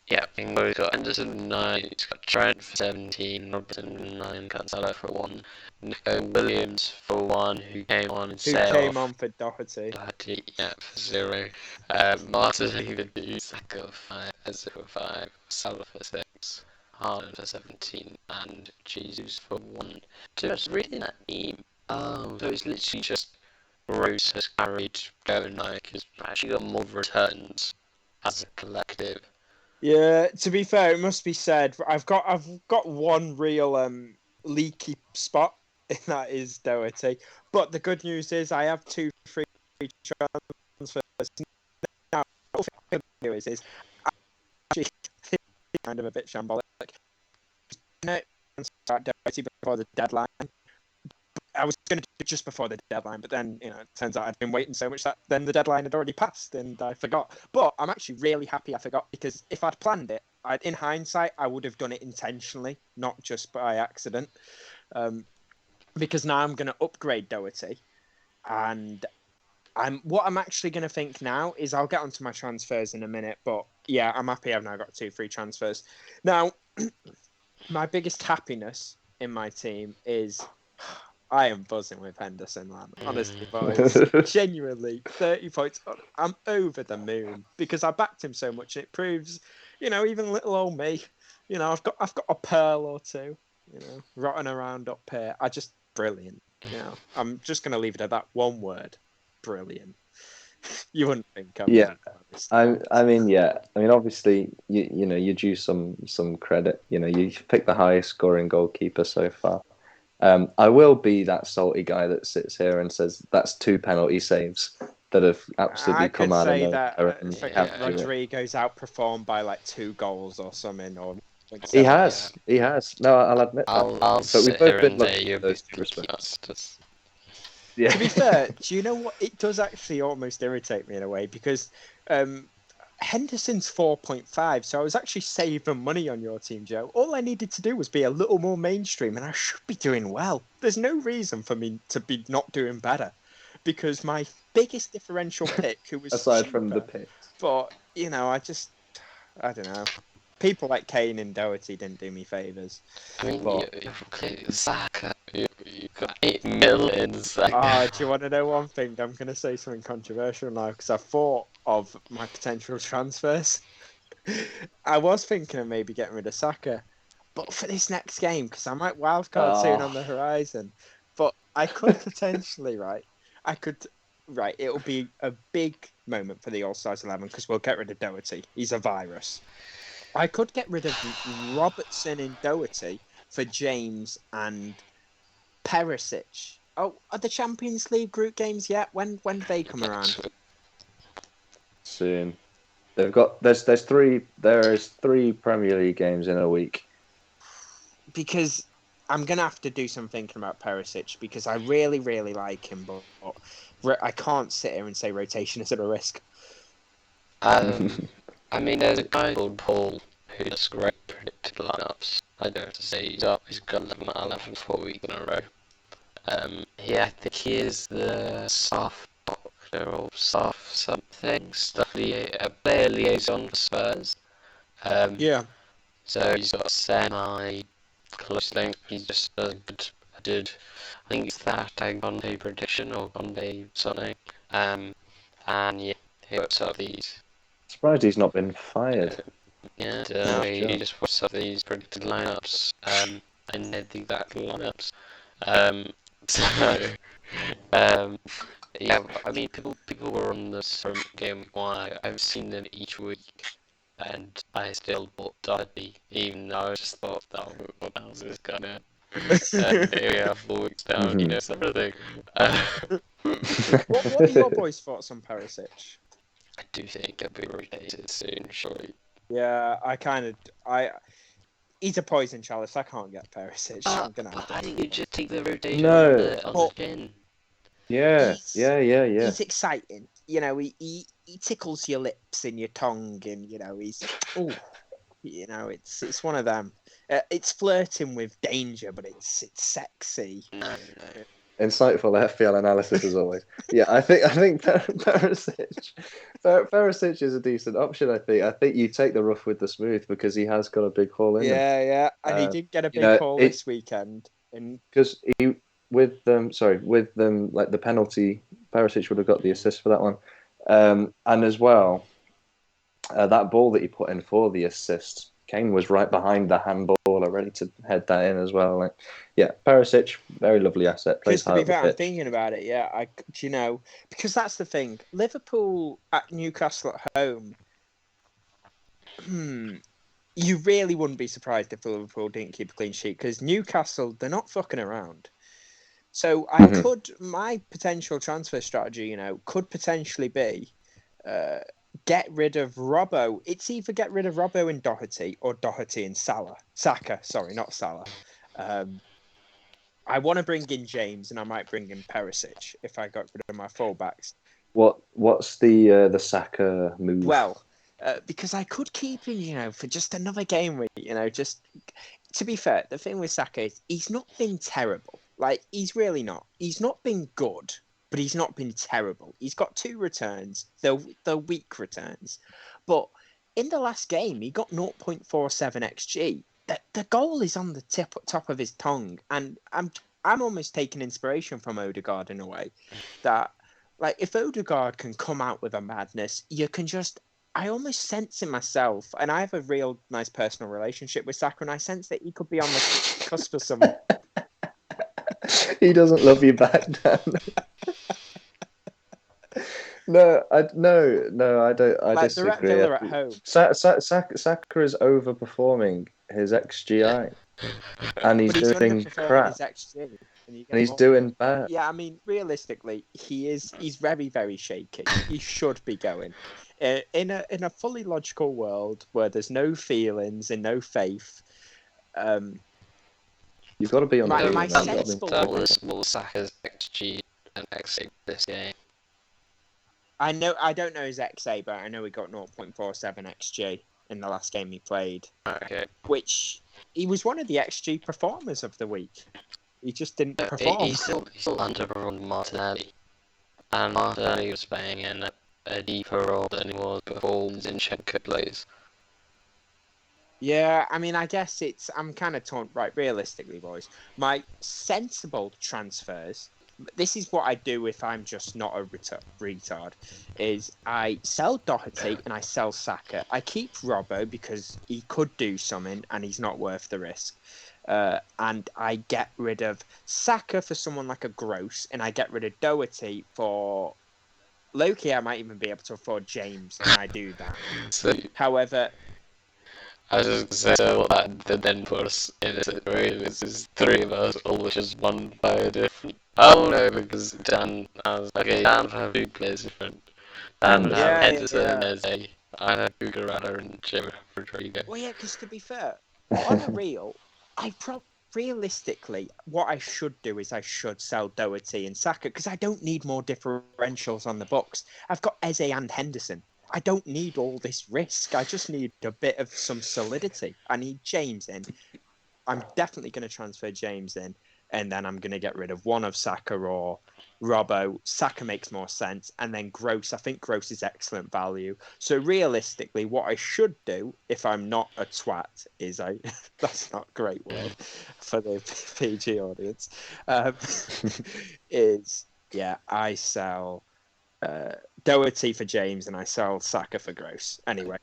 yeah, Bingo's got Henderson with 9, he's got Trent for 17, Robertson with 9, Cancelo for 1, Nico Williams for 1, who came on and sailed. Who came on for Doherty. Yeah, for 0. Martinelli for 2, Saka for 5, Salah for 6, Haaland for 17, and Jesus for 1. Just reading that team, so it's literally just Rose has carried going like, has actually got more returns as a collective. Yeah, to be fair, it must be said, I've got one real leaky spot, and that is Doherty. But the good news is I have 2 free transfers. Now, the good news is actually kind of a bit shambolic. Doherty before the deadline. I was going to do it just before the deadline, but then, it turns out I'd been waiting so much that then the deadline had already passed and I forgot. But I'm actually really happy I forgot because if I'd planned it, in hindsight, I would have done it intentionally, not just by accident. Because now I'm going to upgrade Doherty. And what I'm actually going to think now is I'll get onto my transfers in a minute. But yeah, I'm happy I've now got 2 free transfers. Now, my biggest happiness in my team is... I am buzzing with Henderson, man. Honestly, boys. Genuinely, 30 points. I'm over the moon because I backed him so much. It proves, even little old me, I've got a pearl or two, rotting around up here. Brilliant. I'm just going to leave it at that one word. Brilliant. You wouldn't think. Yeah. I mean, obviously, you due some credit. You picked the highest scoring goalkeeper so far. I will be that salty guy that sits here and says that's 2 penalty saves that have absolutely come out of nowhere. Rodrigo's outperformed by like 2 goals or something. Or he has. No, I'll admit that. But we've both been lucky with those 2 respects. Yeah. To be fair, do you know what? It does actually almost irritate me in a way because Henderson's 4.5, so I was actually saving money on your team, Joe. All I needed to do was be a little more mainstream, and I should be doing well. There's no reason for me to be not doing better, because my biggest differential pick, who was aside cheaper, from the pick, but I don't know. People like Kane and Doherty didn't do me favours. I mean, Saka, you got 8 million. Do you want to know one thing? I'm going to say something controversial now because I thought of my potential transfers. I was thinking of maybe getting rid of Saka, but for this next game, because I might wildcard soon on the horizon. But I could potentially, it'll be a big moment for the All-Stars 11 because we'll get rid of Doherty. He's a virus. I could get rid of Robertson and Doherty for James and Perisic. Oh, are the Champions League group games yet? When do they come around? Soon. There's 3 Premier League games in a week. Because I'm gonna have to do some thinking about Perisic because I really, really like him, but I can't sit here and say rotation isn't a risk. I mean, there's a guy called Paul who does great predicted lineups. I don't have to say he's up. He's got 11 out of 11 4 weeks in a row. I think he is the staff doctor or staff something, a player liaison for Spurs. Yeah. So he's got a semi-close link. He just does I think it's the hashtag Monday prediction or Monday something. And yeah, he works up these. Surprised he's not been fired. Yeah, Nice he job. just works up these predicted lineups. And they're the exact lineups. Yeah, I mean, people were on this from Gameweek 1. I've seen them each week, and I still bought Dudley, even though I just thought, oh, what else is this guy doing? And here we are, 4 weeks down, he knows everything. What are your boys' thoughts on Perisic? I do think he'll be rotated soon, surely. Yeah, he's a poison chalice. I can't get Perisic. I'm gonna have I to. think you just take the rotation No. on the chin. Yeah. He's exciting. You know, he tickles your lips and your tongue, and you know it's one of them. It's flirting with danger, but it's sexy. No. Insightful FPL analysis as always. Yeah, I think Perisic is a decent option. I think you take the rough with the smooth because he has got a big haul in him. Yeah, and he did get a big haul this weekend. Because with them, like the penalty, Perisic would have got the assist for that one, and as well, that ball that he put in for the assist. Kane was right behind the handballer, ready to head that in as well. Like, yeah, Perisic, very lovely asset. Because to be fair, I'm thinking about it. Yeah, because that's the thing. Liverpool at Newcastle at home. You really wouldn't be surprised if Liverpool didn't keep a clean sheet because Newcastle, they're not fucking around. So my potential transfer strategy, could potentially be. Get rid of Robbo. It's either get rid of Robbo and Doherty or Doherty and Salah. Saka, sorry, not Salah. I want to bring in James and I might bring in Perisic if I got rid of my fullbacks. What's the Saka move? Well, because I could keep him, for just another game week. Just to be fair, the thing with Saka is he's not been terrible. Like he's really not. He's not been good. But he's not been terrible. He's got 2 returns. They're weak returns. But in the last game, he got 0.47 XG. The goal is on the top of his tongue. And I'm almost taking inspiration from Odegaard in a way. That, like, if Odegaard can come out with a madness, you can just... I almost sense in myself, and I have a real nice personal relationship with Saka, and I sense that he could be on the cusp of some... He doesn't love you back, Dan. No, I don't. I disagree. They're at home. Saka is overperforming his XGI, and he's doing crap. XG, and he's doing bad. Yeah, I mean, realistically, he's very, very shaky. He should be going in a fully logical world where there's no feelings and no faith. You've got to be on my sensible. What Saka's XG and XA this game? I don't know his XA, but I know he got 0.47 XG in the last game he played. Okay. Which he was one of the XG performers of the week. He just didn't perform. He's still underperformed Martinelli, and Martinelli was playing in a deeper role than he was before Zinchenko plays. Yeah, I mean, I guess I'm kind of torn. Right, realistically, boys, my sensible transfers, this is what I do if I'm just not a retard, is I sell Doherty and I sell Saka. I keep Robbo because he could do something and he's not worth the risk. And I get rid of Saka for someone like a Gross, and I get rid of Doherty for... Loki, I might even be able to afford James, and I do that. However... I was just going to say, so what that then put us in a situation is 3 of us all just won by a different... Oh no, because Dan would have 2 players different. Dan would have Henderson and Eze. I'd have Bugarada and Jim Rodrigo. Well, yeah, because to be fair, on a real, realistically, what I should do is I should sell Doherty and Saka because I don't need more differentials on the books. I've got Eze and Henderson. I don't need all this risk. I just need a bit of some solidity. I need James in. I'm definitely going to transfer James in, and then I'm going to get rid of one of Saka or Robbo. Saka makes more sense, and then Gross. I think Gross is excellent value. So realistically, what I should do, if I'm not a twat, is that's not a great word for the PG audience, I sell Doherty for James and I sell Saka for Gross. Anyway.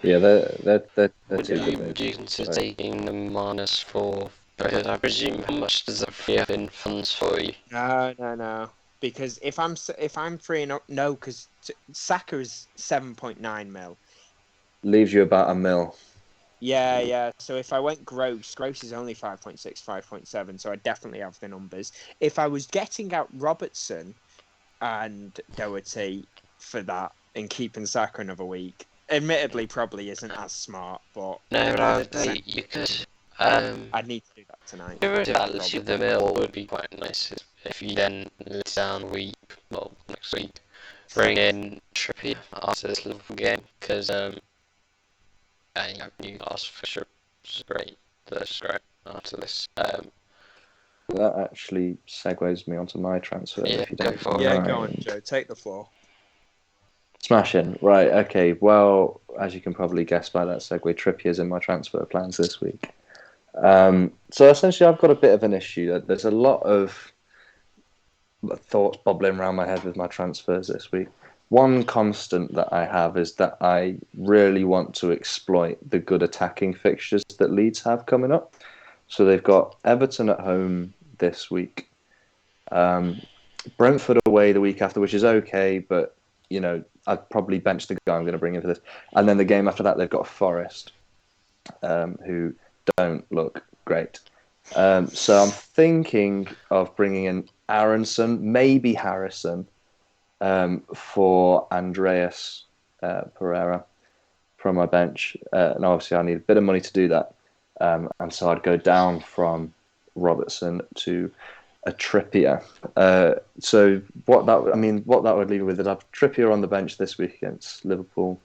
Yeah, they're Would two good you moves. consider taking the -4? Because I presume how much does that free up in funds for you? No. Because if I'm freeing up, no, because Saka is 7.9 mil. Leaves you about a mil. Yeah. So if I went Gross is only 5.6, 5.7. So I definitely have the numbers. If I was getting out Robertson and Doherty for that and keeping Saka another week, admittedly probably isn't as smart, but You could. I'd need to do that tonight. The mill would be quite nice if you then let down next week, bring in Trippier after this Liverpool game because Newcastle for sure is great. That's great after this. That actually segues me onto my transfer. Yeah, if you don't go for it. Yeah, mind. go on, Joe. Take the floor. Smashing. Right, okay. Well, as you can probably guess by that segue, Trippier's in my transfer plans this week. So essentially, I've got a bit of an issue. There's a lot of thoughts bobbling around my head with my transfers this week. One constant that I have is that I really want to exploit the good attacking fixtures that Leeds have coming up. So they've got Everton at home this week, Brentford away the week after, which is okay, but I'd probably bench the guy I'm going to bring in for this. And then the game after that, they've got Forest, who don't look great. So I'm thinking of bringing in Aaronson, maybe Harrison, for Andreas Pereira from my bench. And obviously I need a bit of money to do that. And so I'd go down from Robertson to a Trippier. So what that would leave me with is I'd have Trippier on the bench this week against Liverpool,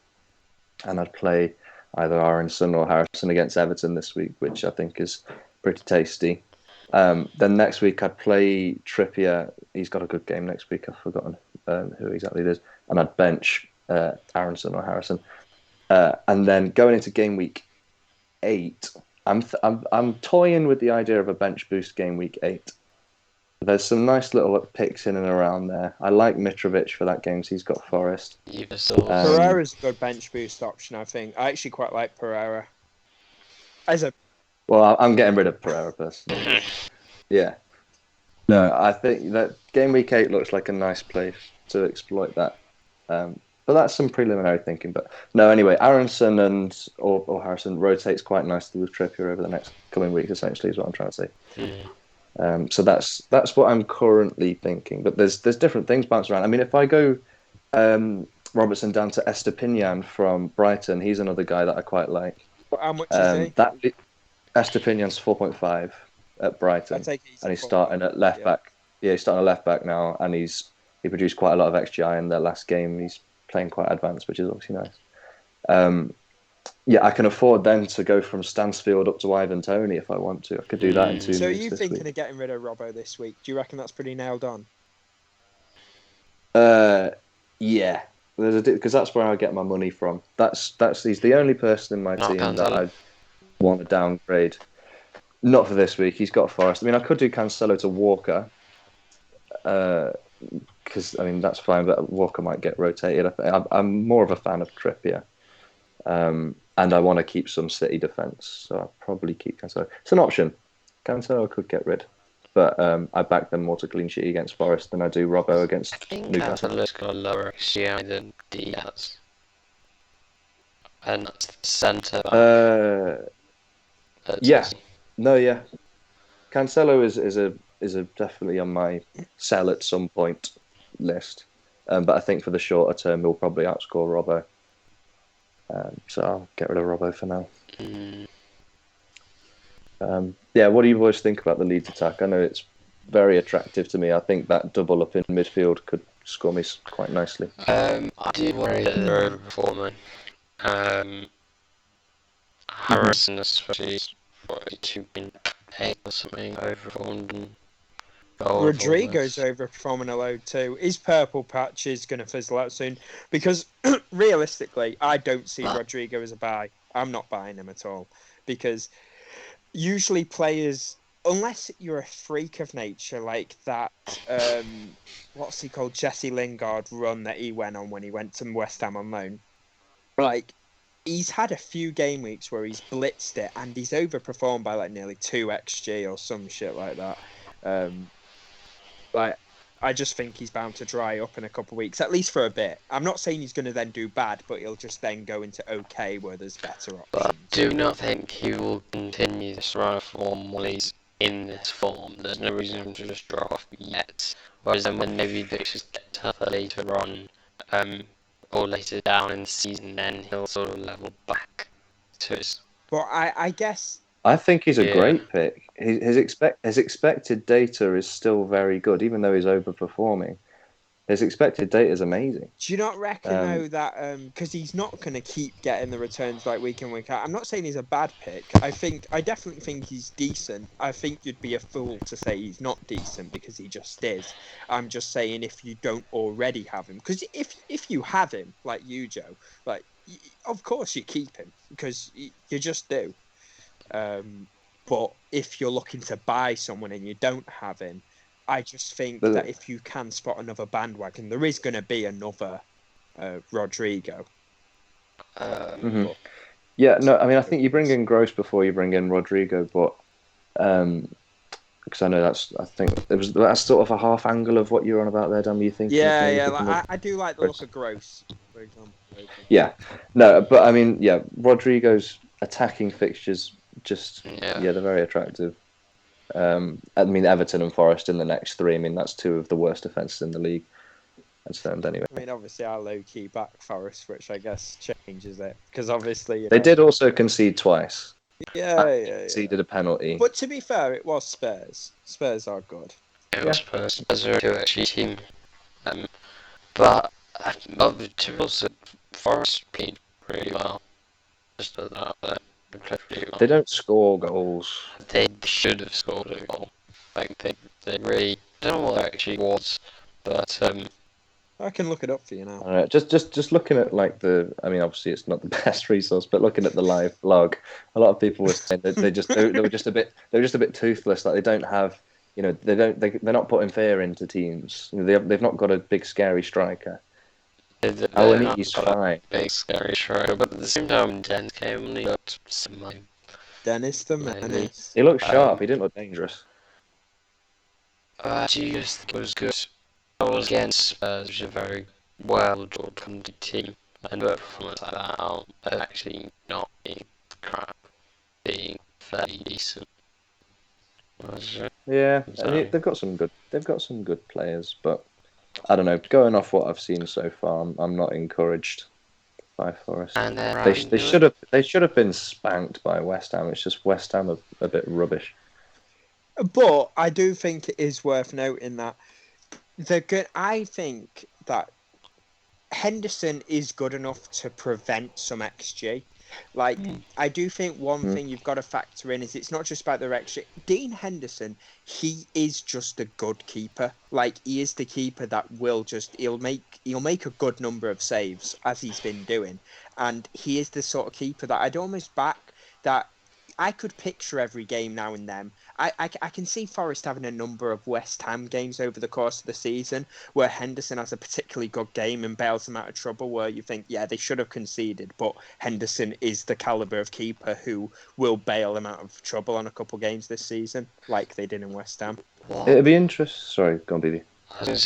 and I'd play either Aaronson or Harrison against Everton this week, which I think is pretty tasty. Then next week I'd play Trippier. He's got a good game next week. I've forgotten who exactly it is, and I'd bench Aaronson or Harrison. And then going into game week 8, I'm toying with the idea of a bench boost game week 8. There's some nice little picks in and around there. I like Mitrovic for that game, so he's got Forest. Pereira's a good bench boost option, I think. I actually quite like Pereira. Well, I'm getting rid of Pereira personally. Yeah. No, I think that game week 8 looks like a nice place to exploit that. But that's some preliminary thinking. But no, anyway, Aaronson or Harrison rotates quite nicely with Trippier over the next coming weeks, essentially, is what I'm trying to say. So that's what I'm currently thinking. But there's different things bouncing around. I mean, if I go Robertson down to Estepinian from Brighton, he's another guy that I quite like. How much is he? Estepinian's 4.5 at Brighton, and he's starting at left back. Yeah, he's starting at left back now, and he produced quite a lot of XGI in their last game. He's playing quite advanced, which is obviously nice. Yeah, I can afford then to go from Stansfield up to Ivan Toney if I want to. I could do that in 2 So are moves you this thinking week. of getting rid of Robbo this week? Do you reckon that's pretty nailed on? Yeah, because that's where I get my money from. He's the only person in my team that I want to downgrade. Not for this week. He's got Forest. I mean, I could do Cancelo to Walker, because that's fine. But Walker might get rotated. I'm more of a fan of Trippier, and I want to keep some City defence, so I'll probably keep Cancelo. It's an option. Cancelo I could get rid, but I back them more to clean sheet against Forest than I do Robbo against Newcastle. Cancelo's got a lower XGI than Diaz, and that's the centre back. Yeah. No, yeah. Cancelo is a definitely on my sell at some point list, but I think for the shorter term he'll probably outscore Robbo. So I'll get rid of Robbo for now. Yeah, what do you boys think about the Leeds attack? I know it's very attractive to me. I think that double up in midfield could score me quite nicely. I do worry that they're overperforming. Harrison especially, what, 2.8 or something, overperformed and Rodrigo's overperforming a load too. His purple patch is going to fizzle out soon because realistically, I don't see Rodrigo as a buy. I'm not buying him at all because usually players, unless you're a freak of nature like that, what's he called, Jesse Lingard run that he went on when he went to West Ham on loan, like he's had a few game weeks where he's blitzed it and he's overperformed by like nearly 2 xg or some shit like that. Like, I just think he's bound to dry up in a couple of weeks, at least for a bit. I'm not saying he's going to then do bad, but he'll just then go into okay where there's better options. But I do not think he will continue this run of form while he's in this form. There's no reason for him to just drop off yet. Whereas then when maybe fixtures get tougher later on, or later down in the season, then he'll sort of level back to his... But I guess... I think he's a great pick. His expected data is still very good, even though he's overperforming. His expected data is amazing. Do you not reckon, though, that... Because he's not going to keep getting the returns like week in, week out. I'm not saying he's a bad pick. I definitely think he's decent. I think you'd be a fool to say he's not decent because he just is. I'm just saying if you don't already have him. Because if you have him, like you, Joe, like, of course you keep him. Because you just do. But if you're looking to buy someone and you don't have him, I just think that if you can spot another bandwagon, there is going to be another Rodrigo. Yeah, no, I mean, I think you bring in Gross before you bring in Rodrigo, but because I know that's sort of a half angle of what you're on about there, Dan. You think? Yeah, like, I do like the look of Gross, for example. Yeah, no, but I mean, yeah, Rodrigo's attacking fixtures just they're very attractive. I mean, Everton and Forest in the next 3. I mean, that's 2 of the worst defences in the league. Anyway. I mean, obviously, I low-key back Forest, which I guess changes it. Because obviously... They did also concede twice. Yeah. Conceded a penalty. But to be fair, it was Spurs. Spurs are good. It was Spurs. Spurs are a 2 xg team. But also, Forest played really well. Just put that out there. They don't score goals. They should have scored a goal. Like they really don't know what that actually was, but I can look it up for you now. Just looking at like I mean, obviously it's not the best resource, but looking at the live log, a lot of people were saying that they were just a bit toothless. Like they don't have, they're not putting fear into teams. They've not got a big scary striker. He's fine. Big scary striker, but at the same time, Dennis came and he looked similar. Dennis the Menace. He looked sharp. He didn't look dangerous. Do you just think it was good? I was against Spurs, which is a very well-drilled team, and a performance like that out actually not being crap, being fairly decent. Yeah, I mean, they've got some good players, but I don't know. Going off what I've seen so far, I'm not encouraged by Forest. And they should have been spanked by West Ham. It's just West Ham are a bit rubbish. But I do think it is worth noting that I think that Henderson is good enough to prevent some XG. Like, I do think one thing you've got to factor in is it's not just about the XG. Dean Henderson, he is just a good keeper. Like, he is the keeper that he'll make a good number of saves, as he's been doing. And he is the sort of keeper that I'd almost back, that I could picture every game now and then. I can see Forest having a number of West Ham games over the course of the season where Henderson has a particularly good game and bails them out of trouble, where you think, yeah, they should have conceded, but Henderson is the calibre of keeper who will bail them out of trouble on a couple games this season, like they did in West Ham. It'd be interesting. Sorry, go on, BB.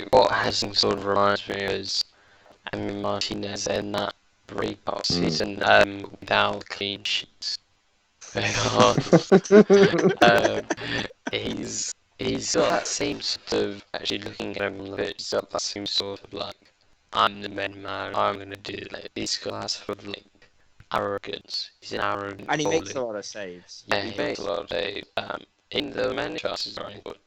What Henderson sort of reminds me is Martinez in that breakout season without clean sheets. He's got that same sort of, actually looking at him on the pitch, he's got that same sort of like, I'm the main man, I'm gonna do like these guys for like arrogance. He's an arrogant And he makes a bully. lot of saves. Yeah, he makes a lot of saves. In the many chances running, but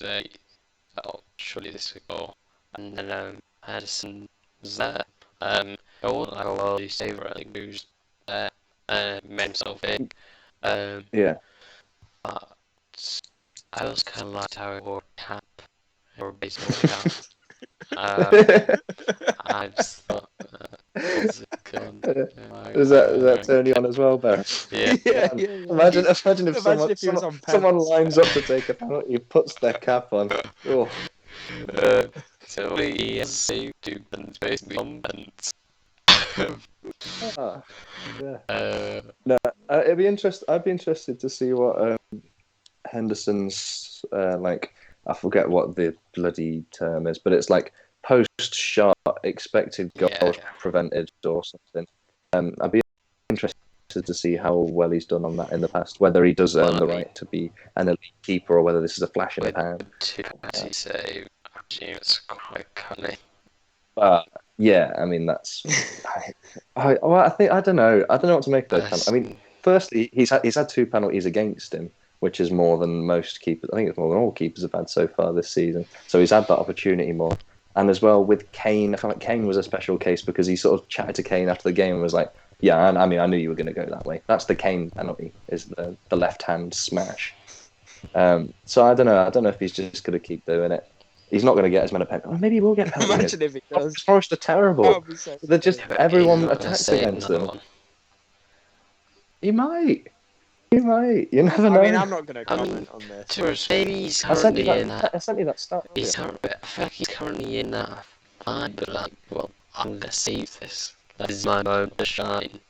surely this would go. And then Edison was there. It wasn't like a worldly saver. I think he was there. Made himself big. Yeah. But I also kind of liked how he wore a cap, or a baseball cap. I just thought, what's it called? Is that turn you on as well, Barry? Yeah. Yeah. Imagine if Imagine if he was on someone pens. lines up to take a penalty, puts their cap on. Oh. So he has saved 2 pens, basically 1 pence. Ah, yeah. No, I'd be interested to see what Henderson's I forget what the bloody term is, but it's like post-shot expected goals prevented or something. I'd be interested to see how well he's done on that in the past, whether he does earn the right to be an elite keeper or whether this is a flash in the pan. 2 penalty save, actually, it's quite cunning. Yeah, I mean that's. I don't know. I don't know what to make of those penalties. I mean, firstly, he's had 2 penalties against him, which is more than most keepers. I think it's more than all keepers have had so far this season. So he's had that opportunity more. And as well with Kane, I feel like Kane was a special case because he sort of chatted to Kane after the game and was like, "Yeah, I mean, I knew you were going to go that way." That's the Kane penalty, is the left hand smash. So I don't know. I don't know if he's just going to keep doing it. He's not going to get as many penalties. Maybe he will get penalties. Imagine if he does. Forest are terrible. So They're just everyone attacks against them. He might. You never know. I mean, I'm not going to comment on this. Maybe he's currently in that. I sent you that stat. I feel like he's currently in that vibe, but like, well, I'm going to save this. That is my moment to shine.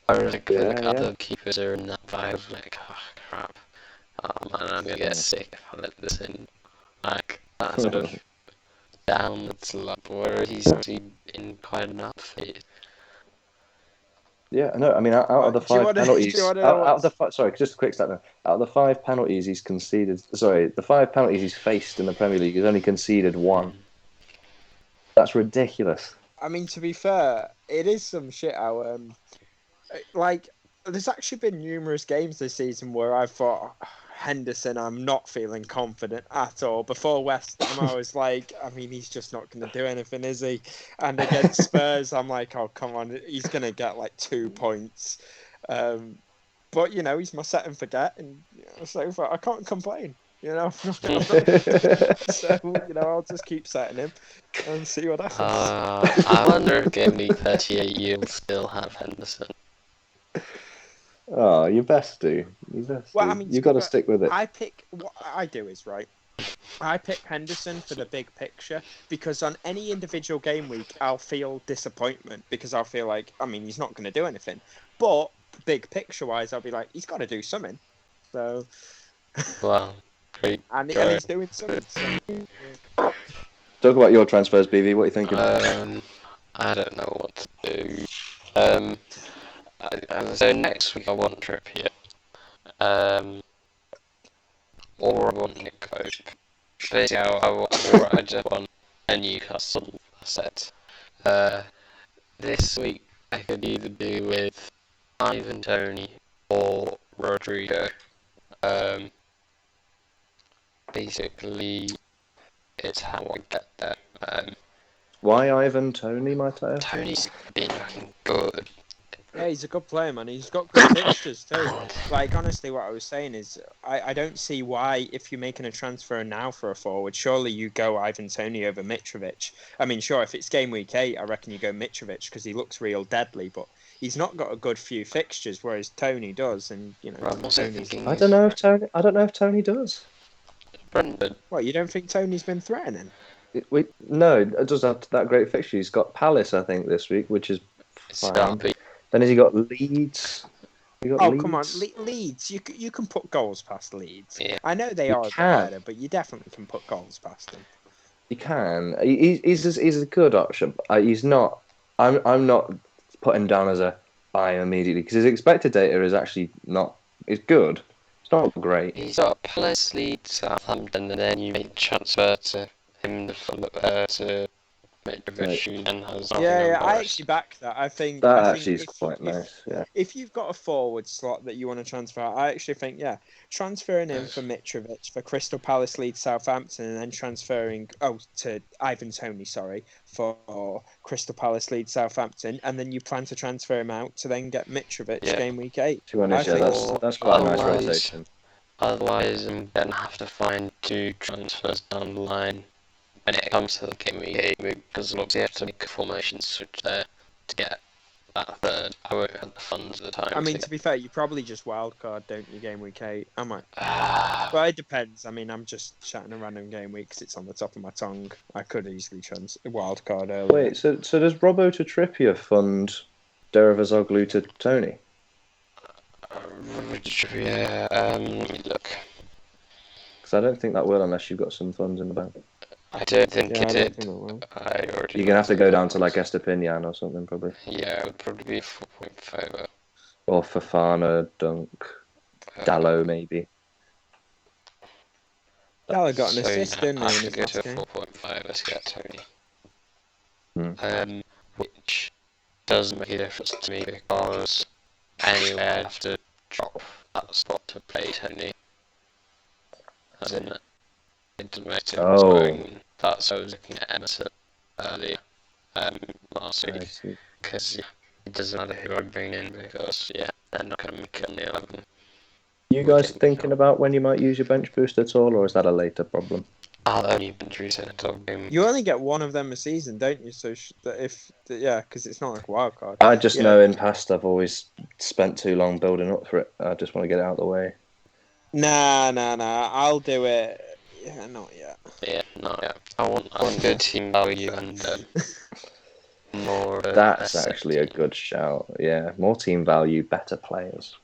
Whereas other keepers are in that vibe, like, oh crap. Oh man, I'm going to get sick if I let this in. Like, that sort of downwards slump, where he's actually in quite an up phase. Yeah, no, I mean, out of the 5 penalties, sorry, just a quick stat now. Out of the 5 penalties he's conceded, the 5 penalties he's faced in the Premier League, he's only conceded 1. That's ridiculous. I mean, to be fair, it is some shit how, there's actually been numerous games this season where I thought, Henderson, I'm not feeling confident at all. Before West Ham, I was like, I mean, he's just not going to do anything, is he? And against Spurs, I'm like, oh, come on, he's going to get like 2 points. But, he's my set and forget. And so far, I can't complain, So, I'll just keep setting him and see what happens. I wonder if Gameweek 38 you'll still have Henderson. Oh, you best do. Well, I mean, you've got to stick with it. What I do is, right, I pick Henderson for the big picture because on any individual game week, I'll feel disappointment because I'll feel like, I mean, he's not going to do anything. But big picture-wise, I'll be like, he's got to do something. So. Wow. Great. And he's doing something. So. Talk about your transfers, BV. What are you thinking? I don't know what to do. So next week I want Trippier, or I want Nick Pope. Basically, I just want a Newcastle set. This week I could either do with Ivan Toney or Rodrigo. Basically, it's how I get there. Why Ivan Toney, my tale? Tony's been looking good. Yeah, he's a good player, man. He's got good fixtures too. Like, honestly, what I was saying is, I don't see why, if you're making a transfer now for a forward, surely you go Ivan Toney over Mitrovic. I mean, sure, if it's game week 8, I reckon you go Mitrovic because he looks real deadly, but he's not got a good few fixtures, whereas Toney does, and I don't know if Toney does. Brentford. What, you don't think Toney's been threatening? No, it does have that great fixture. He's got Palace, I think, this week, which is fine. Then has he got Leeds? Come on, Leeds. You can put goals past Leeds. Yeah. I know they are better, but you definitely can put goals past them. You can. He's a good option. He's not. I'm not putting him down as a buy immediately because his expected data is actually not. It's good. It's not great. He's got Palace, Leeds, Southampton, and then you make transfer to him to Mitrovic, who then has Yeah, I actually back that. I think That I actually think is quite nice. Yeah. if you've got a forward slot that you want to transfer, I actually think transferring him for Mitrovic for Crystal Palace, Leeds, Southampton, and then transferring to Ivan Toney, for Crystal Palace, Leeds, Southampton, and then you plan to transfer him out to then get Mitrovic game week 8. To be honest, that's quite a nice rotation. Otherwise, I'm gonna have to find 2 transfers down the line when it comes to the game week 8 because obviously I have to make a formation switch there to get that third. I won't have the funds at the time. I mean, to be fair, you probably just wildcard, don't you, game week 8? I might. Well, it depends. I mean, I'm just chatting a random game week because it's on the top of my tongue. I could easily wildcard earlier. Wait, so does Robbo to Trippier fund Deravazoglu to Tony? Yeah, let me look. Because I don't think that will unless you've got some funds in the bank. I don't think Yeah, it I don't did. think it will. You're gonna have to go down to like Estepinian or something probably, Yeah, it would probably be 4.5. or Fafana, Dunk, Dallo maybe. Dallo got an So, assist, yeah, didn't I he, have in to his go last to game? 4.5. Let's get Tony. Hmm. Which doesn't make a difference to me because anyway, I'd have to drop that spot to play Tony. As in, it doesn't make a difference. Oh. That's why I was looking at Emerson earlier last I week. see. Because it doesn't matter who I bring in because they're not going to make it on the 11. You guys thinking about when you might use your bench boost at all, or is that a later problem? I'll only introduce it until game. You only get one of them a season, don't you? So because it's not like a wild card. I just know in past I've always spent too long building up for it. I just want to get it out of the way. Nah. I'll do it. Yeah, not yet. Yeah, not yet. I want good team value and more. That's actually a good shout. Yeah, more team value, better players.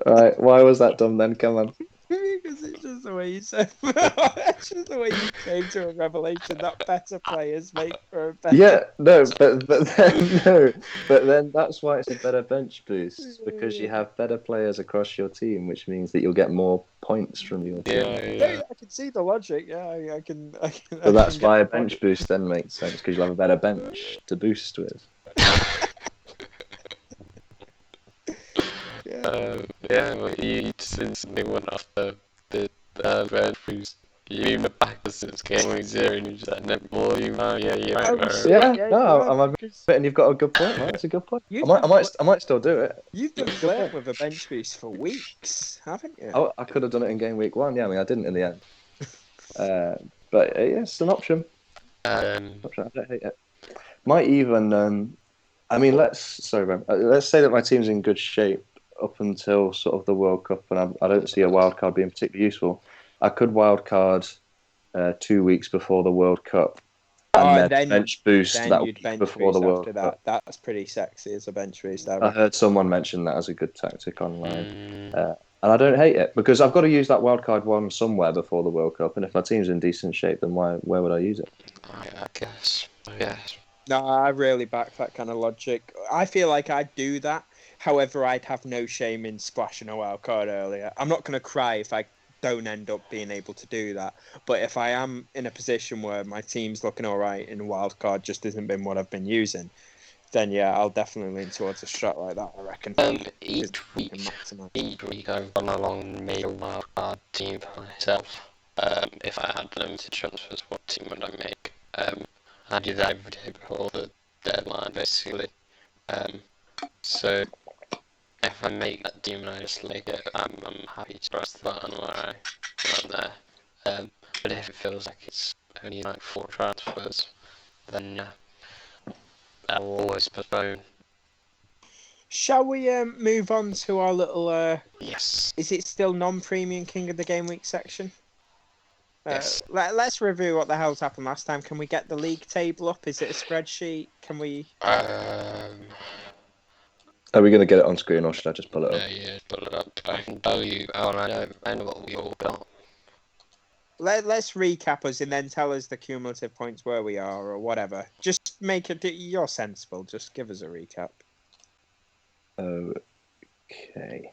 Right, why was that dumb then? Come on. Because it's just the way you said. It's just the way you came to a revelation that better players make for a better. Yeah, no, but then that's why it's a better bench boost because you have better players across your team, which means that you'll get more points from your team. Yeah, I can see the logic. Yeah, I can. So that's why a bench boost then makes sense because you'll have a better bench to boost with. But you just instantly went off the red boost. You even back since game week 0 and you just like, no more you are, you're right. And you've got a good point, right? That's a good point. I might still do it. You've been playing with a bench boost for weeks, haven't you? Oh, I could have done it in game week 1. Yeah, I mean, I didn't in the end. But it's an option. I don't hate it. Might even. I mean, let's say that my team's in good shape up until sort of the World Cup, and I don't see a wild card being particularly useful. I could wild card 2 weeks before the World Cup, and then bench boost that week before the World Cup. That's pretty sexy as a bench boost. I heard someone mention that as a good tactic online, and I don't hate it because I've got to use that wild card one somewhere before the World Cup, and if my team's in decent shape, then where would I use it? I guess. No, I really back that kind of logic. I feel like I'd do that. However, I'd have no shame in splashing a wild card earlier. I'm not going to cry if I don't end up being able to do that. But if I am in a position where my team's looking all right and wild card just hasn't been what I've been using, then yeah, I'll definitely lean towards a strat like that, I reckon. Each week I've gone along and made a wild card team for myself. If I had limited transfers, what team would I make? I do that every day before the deadline, basically. So if I make that team and I just like it, I'm happy to press the button where I'm there. But if it feels like it's only like 4 transfers, then I will always postpone. Shall we move on to our little... Yes. Is it still non-premium King of the Game Week section? Yes. Let's review what the hell's happened last time. Can we get the league table up? Is it a spreadsheet? Can we... Are we going to get it on screen, or should I just pull it up? Yeah, pull it up. I can tell you. I know what we all got. Let's recap us and then tell us the cumulative points where we are or whatever. Just make it. You're sensible. Just give us a recap. Okay.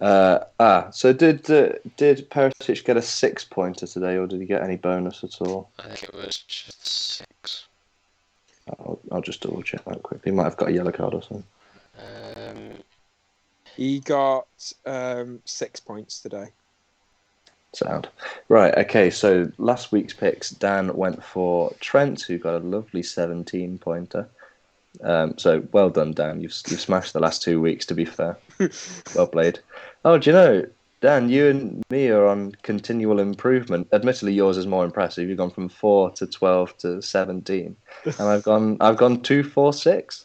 So did Perisic get a 6-pointer today, or did he get any bonus at all? I think it was just 6. I'll just double check that quickly. He might have got a yellow card or something. He got 6 points today. Sound. Right, okay, so last week's picks, Dan went for Trent, who got a lovely 17-pointer. So well done, Dan. You've smashed the last 2 weeks, to be fair. Well played. Oh, do you know, Dan, you and me are on continual improvement. Admittedly, yours is more impressive. You've gone from 4 to 12 to 17, and I've gone 2, 4, 6.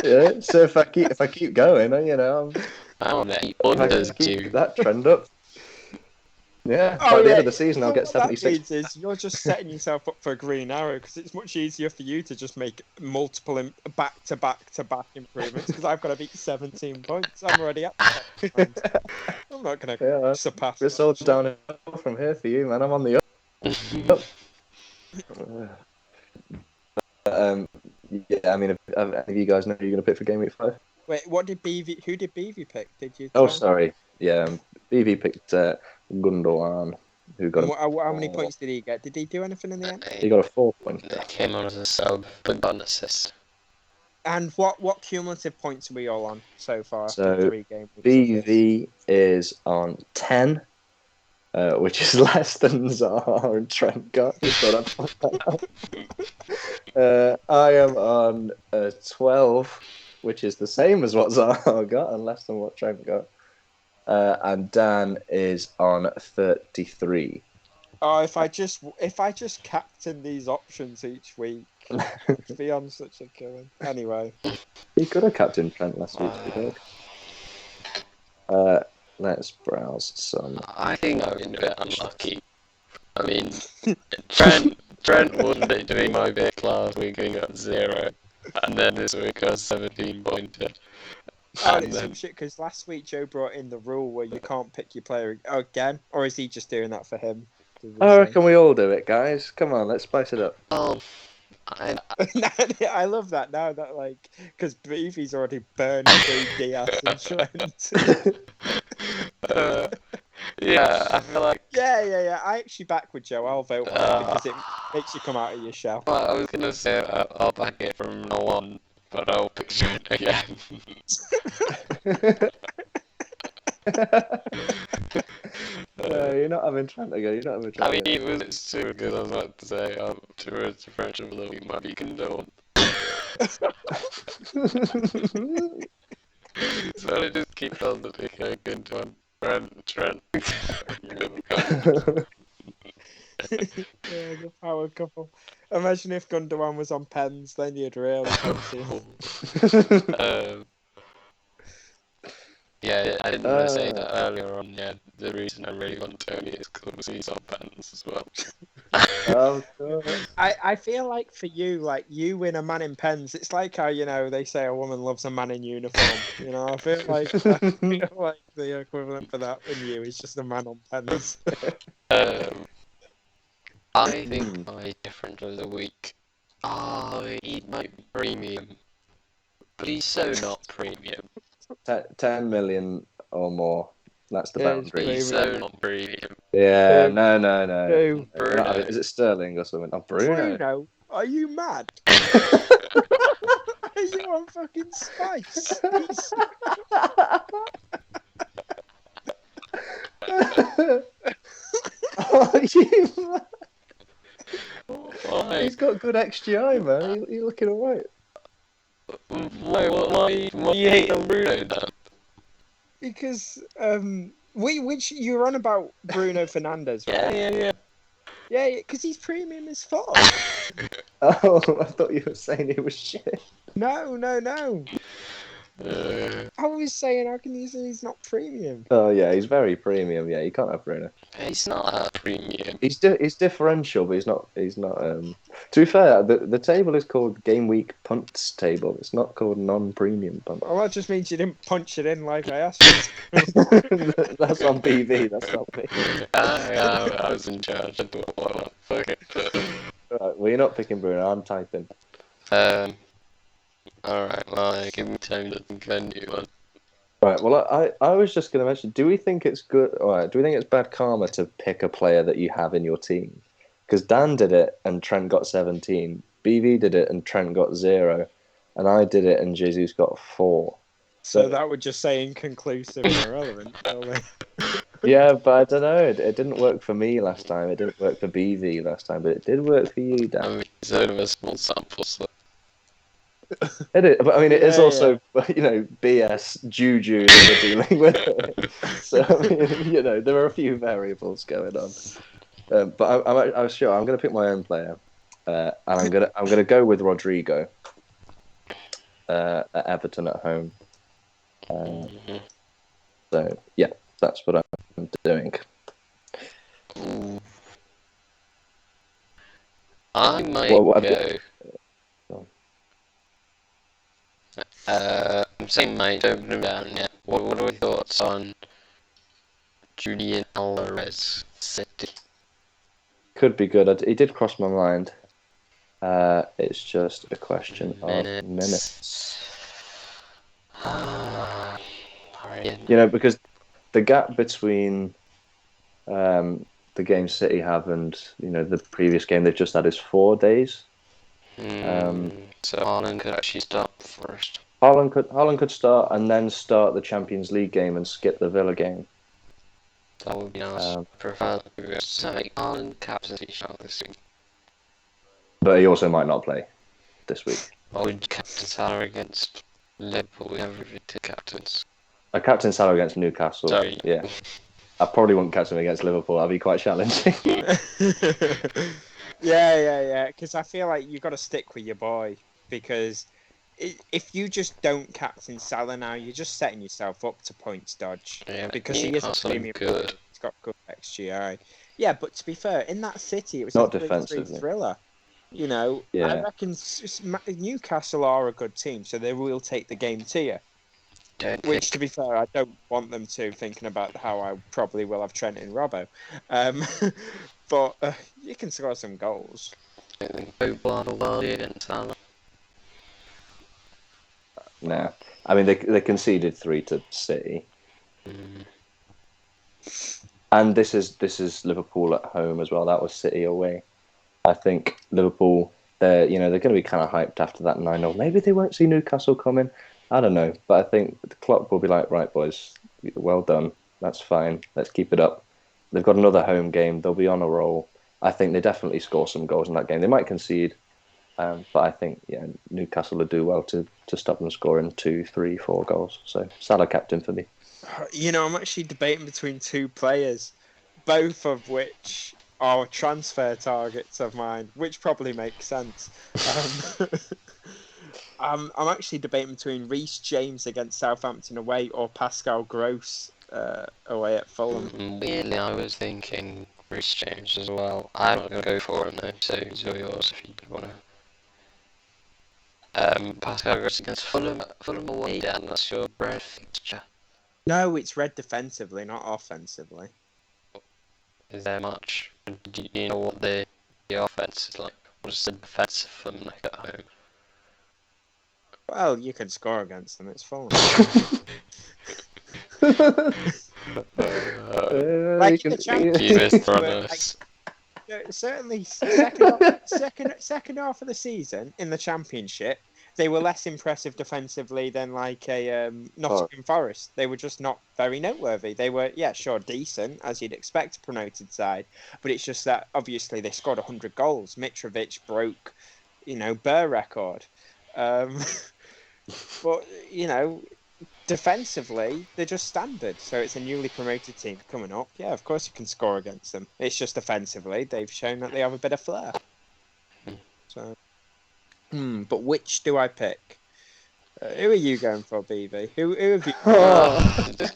Yeah. So if I keep going, keep that trend up. Yeah, by the end of the season, I'll get 76. That means is you're just setting yourself up for a green arrow, because it's much easier for you to just make multiple back-to-back improvements, because I've got to beat 17 points. I'm already at the top. I'm not going to surpass. It's all downhill from here for you, man. I'm on the up. Yeah, I mean, if you guys know who you're going to pick for Gameweek 5? Wait, who did BV pick? Did you? Oh, sorry. Yeah, BV picked Gundogan, who got how many points did he get? Did he do anything in the end? He got a 4-pointer. Came on as a sub, but got an assist. And what cumulative points are we all on so far? So 3 games. BV is on 10, which is less than Zaha and Trent got. Just thought I'd point that out. I am on 12, which is the same as what Zaha got and less than what Trent got. And Dan is on 33. Oh, if I just captain these options each week, I'd be on such a killing. Anyway, he could have captained Trent last week. Let's browse some. I think I've been a bit unlucky. I mean, Trent wasn't doing my pick last week, he got 0, and then this week got 17-pointer. And it's some shit, because last week Joe brought in the rule where you can't pick your player again, or is he just doing that for him? I reckon we all do it, guys. Come on, let's spice it up. Oh, I love that now, that because Beevy's already burned through Diaz and Trent. Yeah, I feel like... Yeah. I actually back with Joe. I'll vote on it because it makes you come out of your shell. Well, I was going to say I'll back it from now on, but I'll pick Trent again. You're not having Trent again. You're not having Trent. I mean, it's too good. I was about to say, to a differential that we might be condoned. So I just keep on the pick again to Trent. Yeah, the power couple. Imagine if Gundogan was on pens, then you'd really fancy him. Yeah, I didn't want to say that earlier on. Yeah, the reason I really want Tony is because he's on pens as well. Oh, God. I feel like for you, you win a man in pens, it's like how, they say a woman loves a man in uniform. I feel like the equivalent for that in you is just a man on pens. I think my difference of the week. He might be premium, but he's so not premium. 10 million or more. That's the boundary. He's so not premium. Yeah, no. Bruno. Is it Sterling or something? Oh, Bruno. Are you mad? Are you on fucking spice? Are you mad? Why? He's got good XGI, man. He's looking alright. Why are you hating on Bruno then? Because which you're on about Bruno Fernandes, right? Yeah. Yeah, because he's premium as fuck. Oh, I thought you were saying he was shit. No. I was saying, how can you say he's not premium? Oh yeah, he's very premium. Yeah, you can't have Bruno. He's not that premium. He's differential, but he's not. To be fair, the table is called Gameweek Punts table. It's not called non-premium punt. Well, that just means you didn't punch it in like I asked you. That's on BV. That's not me. I was in charge. I thought, well, fuck it. Right, well, you're not picking Bruno. I'm typing. Alright, well, give me time to think of a new one. Right. Well, I was just going to mention. Do we think it's good? Or do we think it's bad karma to pick a player that you have in your team? Because Dan did it and Trent got 17. BV did it and Trent got 0, and I did it and Jesus got 4. So that would just say inconclusive and irrelevant, surely. Yeah, but I don't know. It didn't work for me last time. It didn't work for BV last time, but it did work for you, Dan. I mean, it's only a small sample, so It is, but I mean, it is Yeah, also BS juju that we're dealing with. So I mean, there are a few variables going on. But I was sure I'm going to pick my own player, and I'm gonna go with Rodrigo at Everton at home. So yeah, that's what I'm doing. I might What go. I'm saying mate, don't put him down yet. What are your thoughts on Julian Alvarez City? could be good. He did cross my mind. It's just a question of minutes. Because the gap between the game City have and the previous game they've just had is 4 days. So Haaland could actually start first. Haaland could start and then start the Champions League game and skip the Villa game. That would be nice. Prefer Haaland captaincy shot this week. But he also might not play this week. What would Captain Salah against Liverpool? We never really did captains. A captain Salah against Newcastle. Sorry. Yeah. I probably wouldn't catch him against Liverpool. That'd be quite challenging. Yeah. Because I feel like you've got to stick with your boy. Because if you just don't captain Salah now, you're just setting yourself up to points dodge. Yeah, because he is a premium good. He's got good XGI. Yeah, but to be fair, in that City, it was Not a 3-3 defensively. thriller. I reckon Newcastle are a good team, so they will take the game to you. Which, to be fair, I don't want them to, thinking about how I probably will have Trent and Robbo. But you can score some goals. Nah. I mean, they conceded 3 to City. And this is Liverpool at home as well. That was City away. I think Liverpool, they're going to be kind of hyped after that 9-0. Maybe they won't see Newcastle coming. I don't know. But I think the Klopp will be like, right, boys, well done. That's fine. Let's keep it up. They've got another home game. They'll be on a roll. I think they definitely score some goals in that game. They might concede. But I think Newcastle will do well to stop them scoring 2, 3, 4 goals. So Salah captain for me. I'm actually debating between 2 players, both of which are transfer targets of mine, which probably makes sense. I'm actually debating between Reece James against Southampton away or Pascal Gross away at Fulham. Weirdly, I was thinking Reece James as well. I'm not going to go for him though, so yours if you want to. Pascal Gross against Fulham away, Dan, that's your bread fixture. No, it's red defensively, not offensively. Is there much? Do you know what the offense is like? What is the defense for them like at home? Well, you can score against them, it's Fulham. Certainly, second half of the season in the Championship, they were less impressive defensively than like a Nottingham Forest. They were just not very noteworthy. They were, sure, decent, as you'd expect a promoted side, but it's just that obviously they scored 100 goals. Mitrovic broke, Burr record. But, defensively, they're just standard. So it's a newly promoted team coming up. Yeah, of course you can score against them. It's just offensively, they've shown that they have a bit of flair. So, but which do I pick? Who are you going for, BB? Who have you?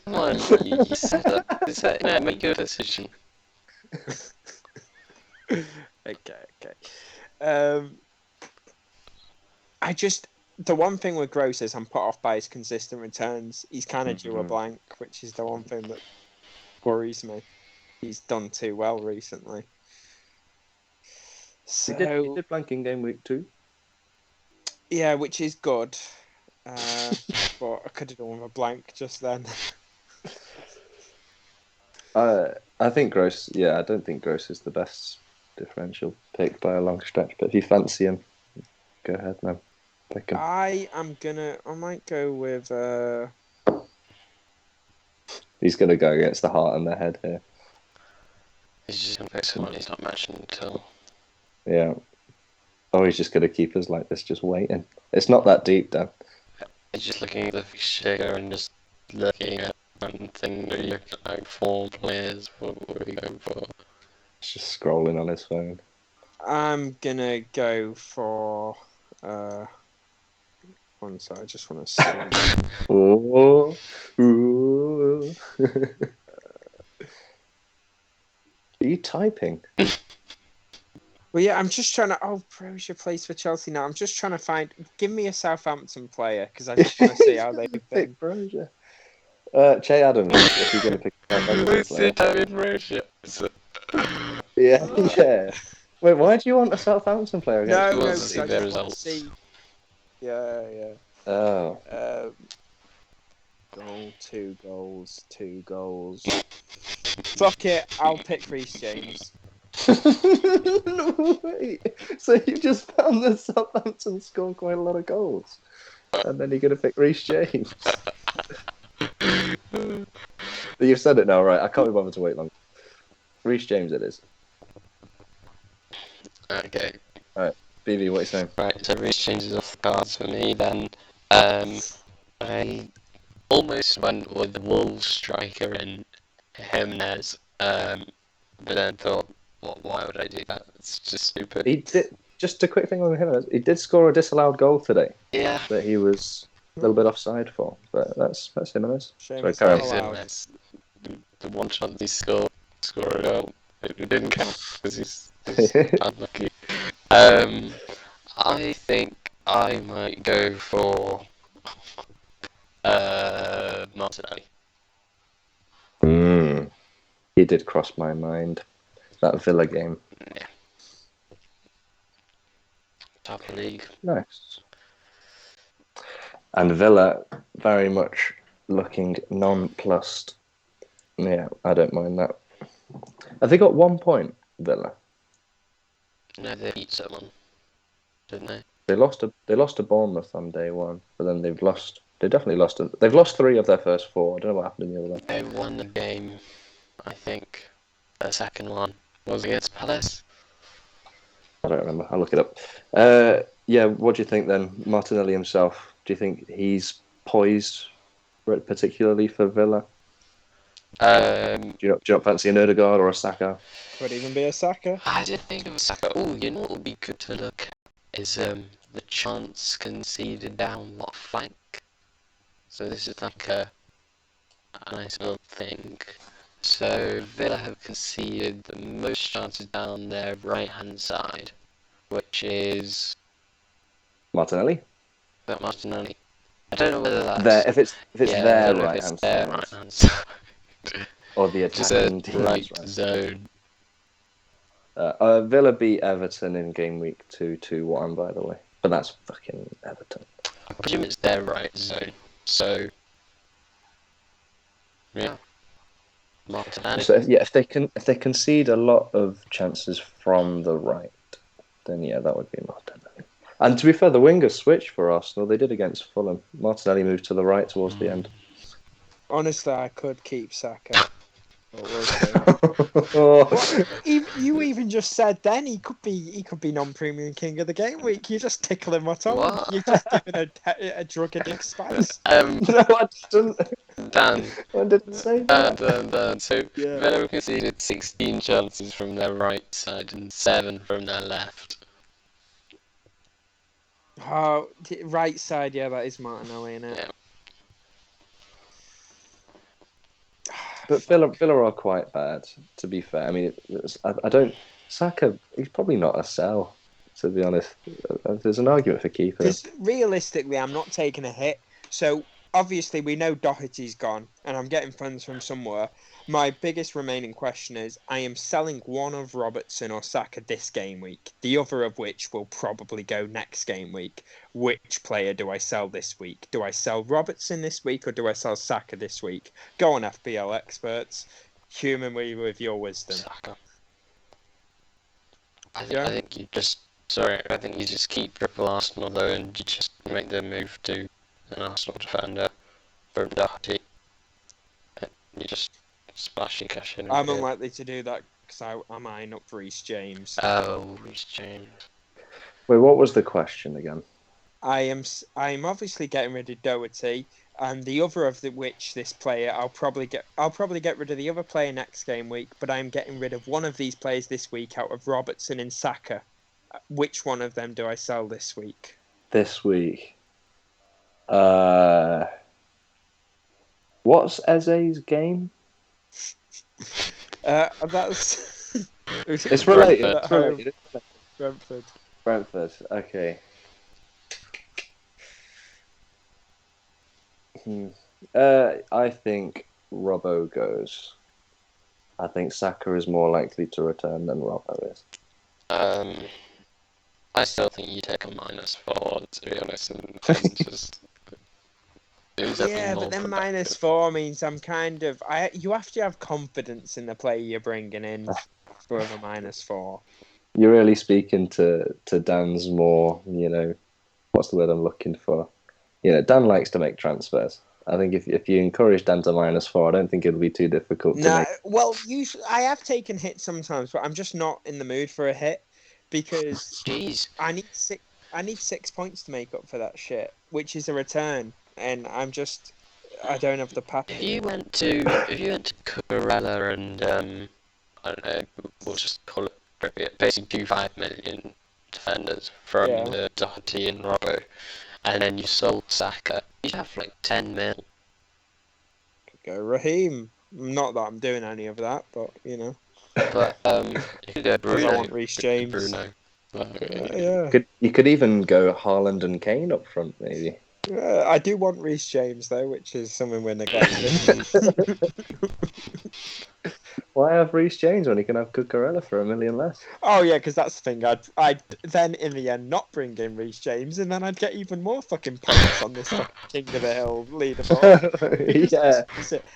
Come on, you said that. Make your decision. Okay. The one thing with Gross is I'm put off by his consistent returns. He's kind of due a blank, which is the one thing that worries me. He's done too well recently. So He did blank in game week 2. Yeah, which is good. But I could have done with a blank just then. I think Gross. Yeah, I don't think Gross is the best differential pick by a long stretch. But if you fancy him, go ahead, man. Pick him. I might go with. He's gonna go against the heart and the head here. He's just going to pick someone he's not matching until. Yeah. Oh, he's just gonna keep us like this, just waiting. It's not that deep, Dan. He's just looking at the fixture and just looking at one thing. Are you looking at like 4 players? What are we going for? He's just scrolling on his phone. I'm gonna go for. One sec, I just want to see. Oh, ooh. Are you typing? Well, yeah, I'm just trying to. Oh, Brozier plays for Chelsea now. I'm just trying to find. Give me a Southampton player because I just want to see how they've been. Pick Brozier. Che Adams. If you're gonna pick Southampton player. David Brozier. Yeah, yeah. Wait, why do you want a Southampton player No, against? no, wants to see I their just want to results. see. Yeah. Oh. Goal, 2 goals, 2 goals. Fuck it, I'll pick Reece James. No, wait. So you just found that Southampton scored quite a lot of goals, and then you're gonna pick Reece James. You've said it now, right? I can't be bothered to wait long. Reece James, it is. Okay. BB, what are you saying? Right, so Reece James is off the cards for me then. I almost went with the Wolves striker in Jimenez, but then thought, why would I do that? It's just stupid. He did. Just a quick thing on him. He did score a disallowed goal today Yeah. that he was a little bit offside for, but that's Jimenez. Shame Sorry, it's carry not on. allowed. Jimenez, the one chance he scored a goal, it didn't count because he's unlucky. I think I might go for Martinelli. He did cross my mind. That Villa game. Yeah. Top of the league. Nice. And Villa very much looking nonplussed. Yeah, I don't mind that. Have they got 1 point, Villa? No, they beat someone, didn't they? They lost to Bournemouth on day one, but then they've definitely lost. They've lost 3 of their first 4. I don't know what happened in the other one. They won the game, I think. The second one was against Palace. I don't remember. I'll look it up. Yeah, what do you think then? Martinelli himself, do you think he's poised, particularly for Villa? Do you not fancy an Odegaard or a Saka? Could even be a Saka. I did think of Saka. Oh, you know what would be good to look at is the chance conceded down what flank. So this is like a nice little thing. So Villa have conceded the most chances down their right-hand side, which is Martinelli? Martinelli. I don't know whether that's There, if it's yeah, I their don't know if right it's hand their side right-hand side. or the Just attacking a team's right zone. Villa beat Everton in game week 2-1, by the way. But that's fucking Everton. I presume it's their right zone. So yeah, Martinelli. So yeah, if they concede a lot of chances from the right, then yeah, that would be Martinelli. And to be fair, the wingers switched for Arsenal. They did against Fulham. Martinelli moved to the right towards the end. Honestly, I could keep Saka. What? You even just said then he could be non-premium king of the game week. You just tickling my tongue. What? You're just giving a drug addict spice. No, I didn't. Dan. I didn't say that. Dan. So Yeah. Villa conceded 16 chances from their right side and 7 from their left. Oh, right side, yeah, that is Martinelli, innit? Yeah. But Villa are quite bad, to be fair. I mean, I don't. Saka, he's probably not a sell, to be honest. There's an argument for keeping him. Because realistically, I'm not taking a hit. So obviously we know Doherty's gone, and I'm getting funds from somewhere. My biggest remaining question is, I am selling one of Robertson or Saka this game week, the other of which will probably go next game week. Which player do I sell this week? Do I sell Robertson this week, or do I sell Saka this week? Go on, FPL experts. Humour me with your wisdom. Saka. Yeah. I think you just. Sorry, I think you just keep triple Arsenal though, and you just make the move to an Arsenal defender from Doherty. And you just splash your cash in. I'm unlikely to do that because I'm eyeing up Reece James. Oh, Reece James. Wait, what was the question again? I'm obviously getting rid of Doherty, and the other of which this player I'll probably get rid of the other player next game week, but I'm getting rid of one of these players this week out of Robertson and Saka. Which one of them do I sell this week? This week. What's Eze's game? That's It's related. At home. Brentford. Brentford. Okay. I think Robbo goes. I think Saka is more likely to return than Robbo is. I still think you take a -4, to be honest, and just Yeah, but then -4 means I'm kind of you have to have confidence in the player you're bringing in for a -4. You're really speaking to Dan's more, what's the word I'm looking for? Dan likes to make transfers. I think if you encourage Dan to -4, I don't think it'll be too difficult to make. Well, usually I have taken hits sometimes, but I'm just not in the mood for a hit because Jeez. I need 6 points to make up for that shit, which is a return, and I don't have the pattern. If you went to Cucurella and I don't know, we'll just call it Trippier, basically 5 million defenders from the Doherty and Robbo, and then you sold Saka, you'd have like 10 mil. Go Raheem. Not that I'm doing any of that, but But you could go Bruno. I want Reece James. Bruno. Yeah. You could even go Haaland and Kane up front, maybe. I do want Reece James though, which is something we're neglecting. Why have Reece James when he can have Cucurella for $1 million less? Oh yeah, because that's the thing. I'd then in the end not bring in Reece James, and then I'd get even more fucking points on this fucking King of the Hill leaderboard. Yeah.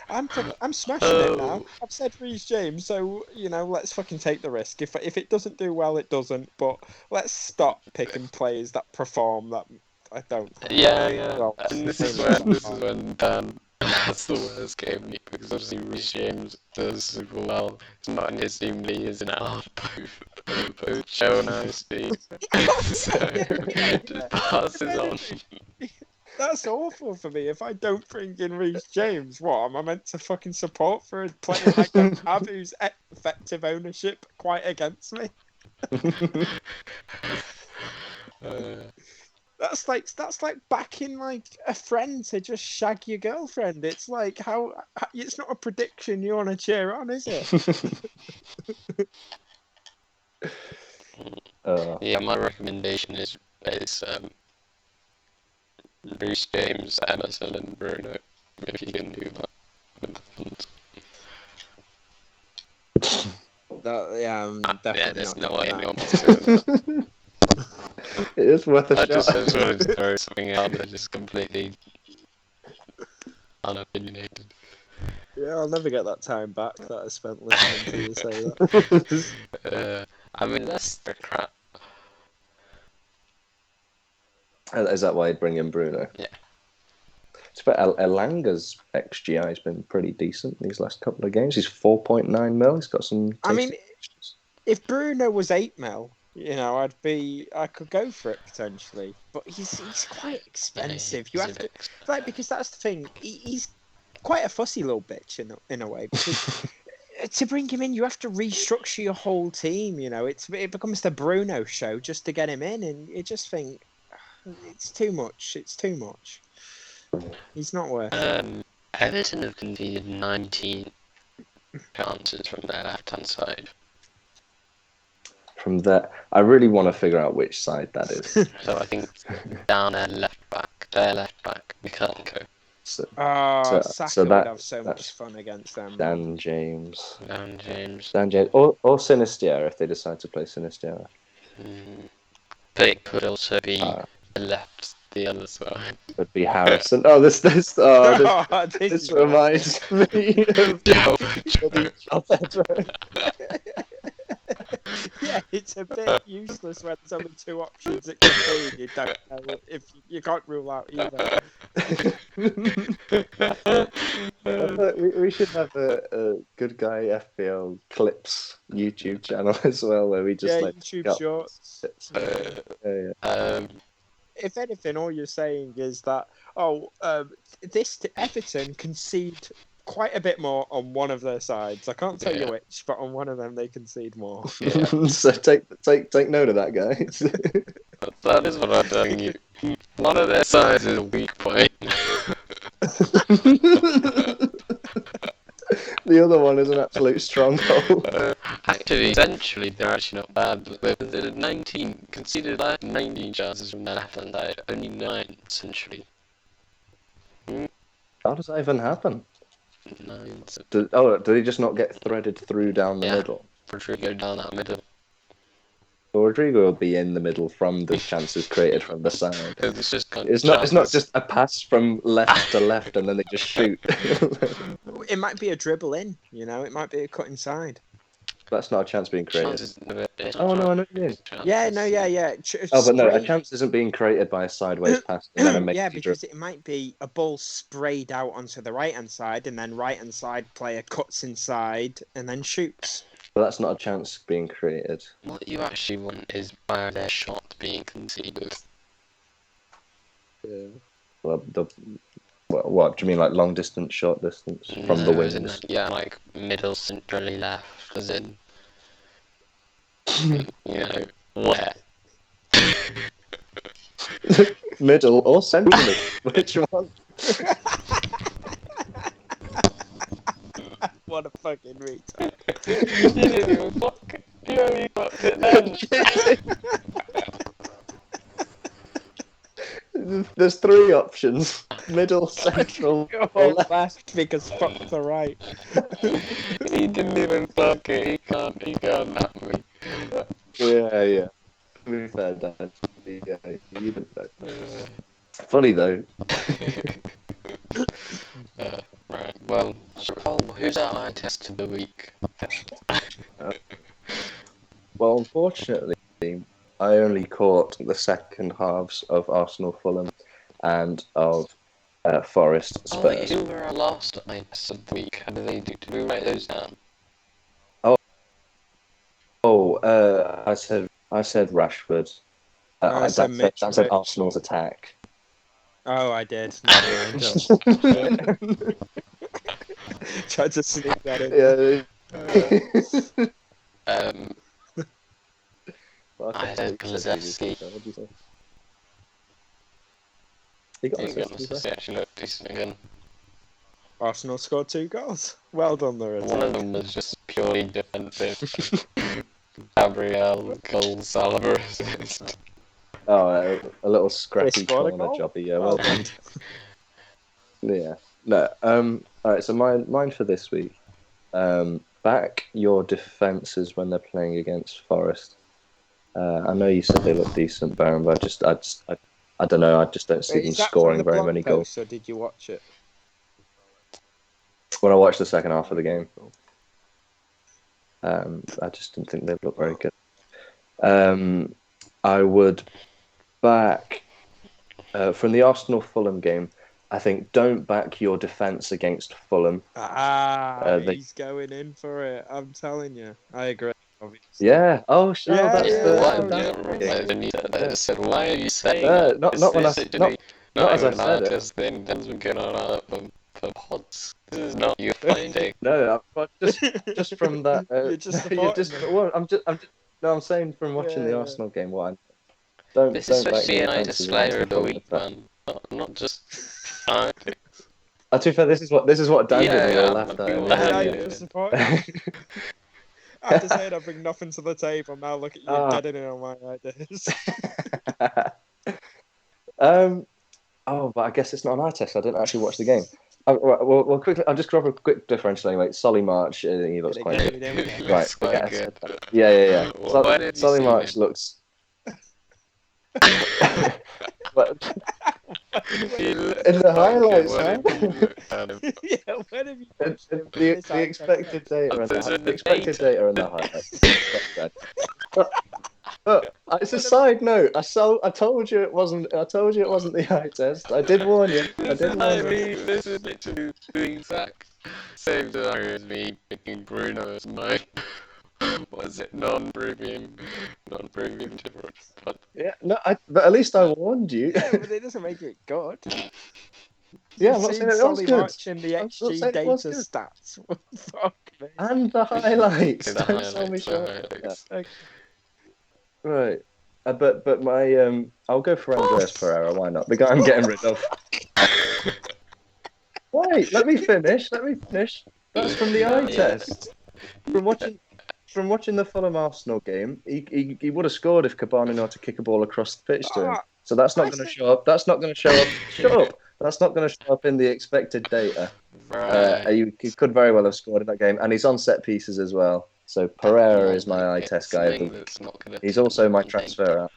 I'm smashing it now. I've said Reece James, so let's fucking take the risk. If it doesn't do well, it doesn't. But let's stop picking players that perform that I don't. Yeah. Well, and this is when Dan has the worst game week, because obviously Reece James does super well. It's not in his team, he is in ours. Both show nicely. So just passes on. That's awful for me. If I don't bring in Reece James, what am I meant to fucking support for a player I don't have whose effective ownership quite against me? That's like backing like a friend to just shag your girlfriend. It's like how it's not a prediction you want to cheer on, is it? Yeah, my recommendation is Reece James, Aaronson and Bruno, if you can do that with the funds. I'm definitely yeah, there's not no way doing anyone that. wants to do that. It is worth a I shot. just wanted to throw something out there, just completely unopinionated. Yeah, I'll never get that time back that I spent listening to you say that. I mean, that's the crap. Is that why you'd bring in Bruno? Yeah. But Elanga's XGI has been pretty decent these last couple of games. He's 4.9 mil. He's got some. I mean, if Bruno was 8 mil, I could go for it potentially. But he's quite expensive. You have to because that's the thing. He's quite a fussy little bitch in a way. Because to bring him in, you have to restructure your whole team. It becomes the Bruno show just to get him in, and you just think it's too much. It's too much. He's not worth it. Everton have conceded 19 chances from their left-hand side. From that, I really want to figure out which side that is. So I think down their left back, Mikhalenko. So, Oh, so Saka would that have so much that's fun against them. Dan James. And James. Dan James. Or Sinisterra if they decide to play Sinisterra. But it could also be Uh, the other side. would be Harrison. Oh, this This is reminds me of Joe. the Job Pedro. Yeah, it's a bit useless when there's only two options it can be. And you don't know if you can't rule out either. We should have a Good Guy FPL Clips YouTube channel as well, where we just YouTube shorts. Yeah. If anything, all you're saying is that Everton concede quite a bit more on one of their sides. I can't tell you which, but on one of them they concede more. Yeah. So take note of that, guys. That is what I'm telling you. One of their sides is a weak point. The other one is an absolute stronghold. Actually, essentially, they're actually not bad. They've conceded 19 chances from their left-hand side, only 9, essentially. How does that even happen? 9. So Do they just not get threaded through down the middle? Rodrigo down that middle. Well, Rodrigo will be in the middle from the chances created from the side. It's just It's not just a pass from left to left and then they just shoot. It might be a dribble in, it might be a cut inside. That's not a chance being created. Oh no, I know what you mean. Yeah. But no, a chance isn't being created by a sideways pass and then a yeah, because it might be a ball sprayed out onto the right-hand side, and then right-hand side player cuts inside and then shoots. But that's not a chance being created. What you actually want is by their shot being conceded. Yeah. Well, what do you mean, like long distance, short distance from the wings? Yeah, like middle, centrally left, as in, where? Middle or centrally? Which one? What a fucking retard. You didn't even fuck it. You only fucked it then. There's 3 options: middle, central, or left. Because fuck the right. He didn't even fuck it. He can't have me. Yeah. To be fair, Dan. Yeah, you did that. Funny though. Right. Well, who's our eye test of the week? Well, unfortunately, I only caught the second halves of Arsenal Fulham and of Forest Spurs. Who were our last eye tests of the week? How do they do? Did we write those down? I said Rashford. I said Arsenal's attack. Oh, I did. Tried to sneak that in. I said Kulusevski. He got He actually looked decent again. Arsenal scored 2 goals. Well done, the One of them was just purely defensive. Gabriel goal, Saliba assist. Oh, a little scrappy scored a corner goal? jobby. Yeah, well done. Yeah. No. All right. So mine for this week. Back your defenses when they're playing against Forest. I know you said they look decent, Baron, but I don't know. I just don't see them scoring very many goals. Or did you watch it? When I watched the second half of the game, I just didn't think they looked very good. I would back from the Arsenal Fulham game. I think don't back your defence against Fulham. He's going in for it. I'm telling you. I agree. Obviously. Yeah. Oh, sure. Yeah, That's I said, why are you saying that? Not when I as I said it. Ben's been going on for pods. This is not you finding. No, just from that. I'm saying from watching the Arsenal game. This is supposed to be a nice player of the week, man. Not just. To be fair, this is what Dan did. We all laughed at. After saying I bring nothing to the table, now look at you deadening on my ideas. Oh, but I guess it's not an eye test. I didn't actually watch the game. Well, quickly, I'll just drop a quick differential anyway. Solly March, he looks quite good. Right, Quite okay, I good. said that. Yeah. Why did you Solly see March him? looks. But in the highlights, huh? Yeah, when have you And- watched and him for the this eye expected test? data and There's the the expected data. data and the highlights. But it's a side note. I told you it wasn't. I told you it wasn't the eye test. I did warn you. This is literally the exact same scenario as me picking Bruno as my was it non-premium difference. But Yeah, no. But at least I warned you. Yeah, but it doesn't make it good. Yeah, You've I'm not seen saying it was Solly good. watching the I'm not XG saying it was data good. stats. Fuck me. And the highlights. the Don't sell me highlights, the short. highlights. Okay. Right. But my I'll go for Andreas Pereira. Why not? The guy I'm getting rid of. Wait, let me finish. That's from the eye test. From watching the Fulham Arsenal game, he would have scored if Cabana knew how to kick a ball across the pitch to him. So that's not going to show up. That's not going to show up. Shut up. That's not going to show up in the expected data. Right. He could very well have scored in that game, and he's on set pieces as well. So Pereira is my eye test guy of the week. He's also my transfer out.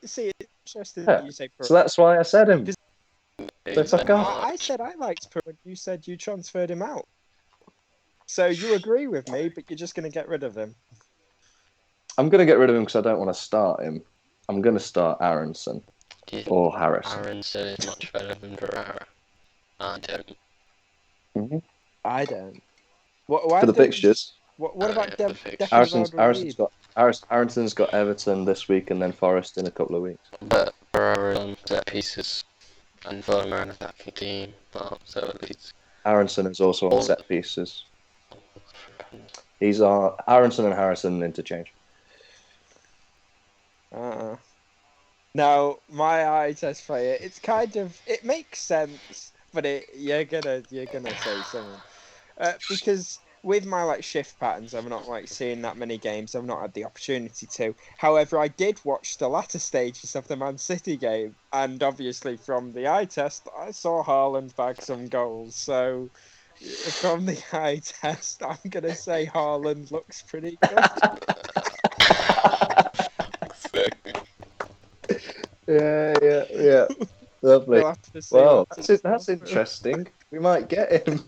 See, it's interesting Yeah. that you say So that's why I said him. So fuck off. I said I liked Pereira, and you said you transferred him out. So you agree with me, but you're just going to get rid of him. I'm going to get rid of him because I don't want to start him. I'm going to start Aaronson or Harrison. Aaronson is much better than Pereira. I don't. Mm-hmm. I don't. Why For the don't- fixtures, What about Yeah, Dev? the fixtures. Aaronson's got Everton this week and then Forest in a couple of weeks. But Pereira on set pieces and Fulham are an attacking team. Well, so at least. Aaronson is also on set pieces. He's Aaronson and Harrison interchange. Now, my eye test player, it's kind of, it makes sense, but you're gonna say something, because with my like shift patterns, I'm not like seeing that many games. I've not had the opportunity to. However, I did watch the latter stages of the Man City game, and obviously from the eye test, I saw Haaland bag some goals. So from the eye test, I'm gonna say Haaland looks pretty good. Yeah. Lovely. We'll have to see Well, what that's interesting. We might get him.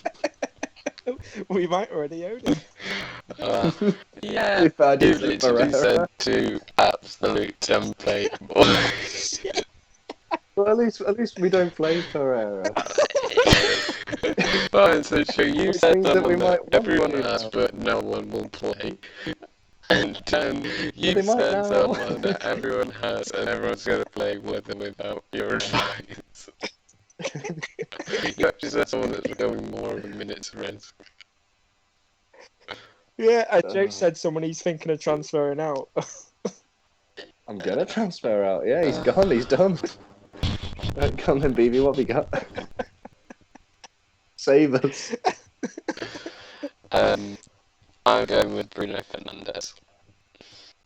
We might already own him. Yeah, If I did you've literally said two absolute template boys. Well, at least we don't play Pereira. Fine, so sure, you Which said means that we someone might that want everyone to has, now. but no one will play. And you they might said now. someone that everyone has, and everyone's going to play with or without your advice. You actually said someone that's becoming more of a minute's risk. Yeah, Joe said someone he's thinking of transferring out. I'm gonna transfer out. Yeah, he's gone. He's done. Right, come on then, BB. What we got? Save us. I'm going with Bruno Fernandes.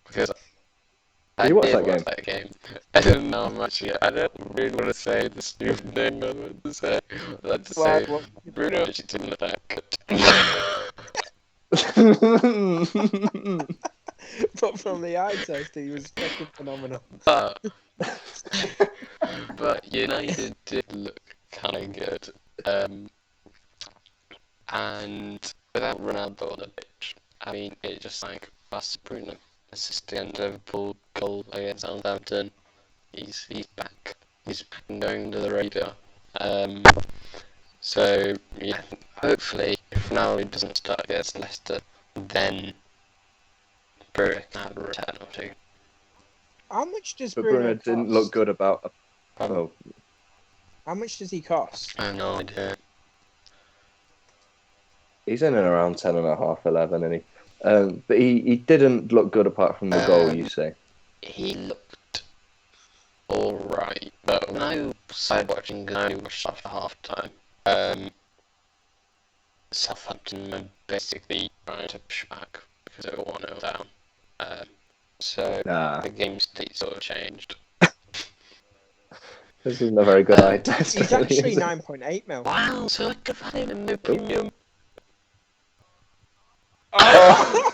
Because Did you watch that game? I don't know I don't really want to say the stupid thing I want to say. I'd like to say Bruno actually didn't look that good. But from the eye test, he was fucking phenomenal. But United did look kind of good. And without Ronaldo on the pitch, I mean, it just like fast Bruno assisting Liverpool goal against Southampton. He's back. He's back and going to the radar. So yeah, hopefully if Ronaldo doesn't start against Leicester, then Bruno can have a return or two. How much does But Bruno didn't cost? look good about. Oh, How much does he cost? I have no idea. he's in and around 10.5, 11, and but he didn't look good apart from the goal. You say? He looked alright, but when I started watching, I only watched after half time. Southampton were basically trying to push back because they were 1-0 down. So the game state sort of changed. This isn't a very good idea. He's actually 9.8 mil. Wow, so I could have had him in the premium. Oh!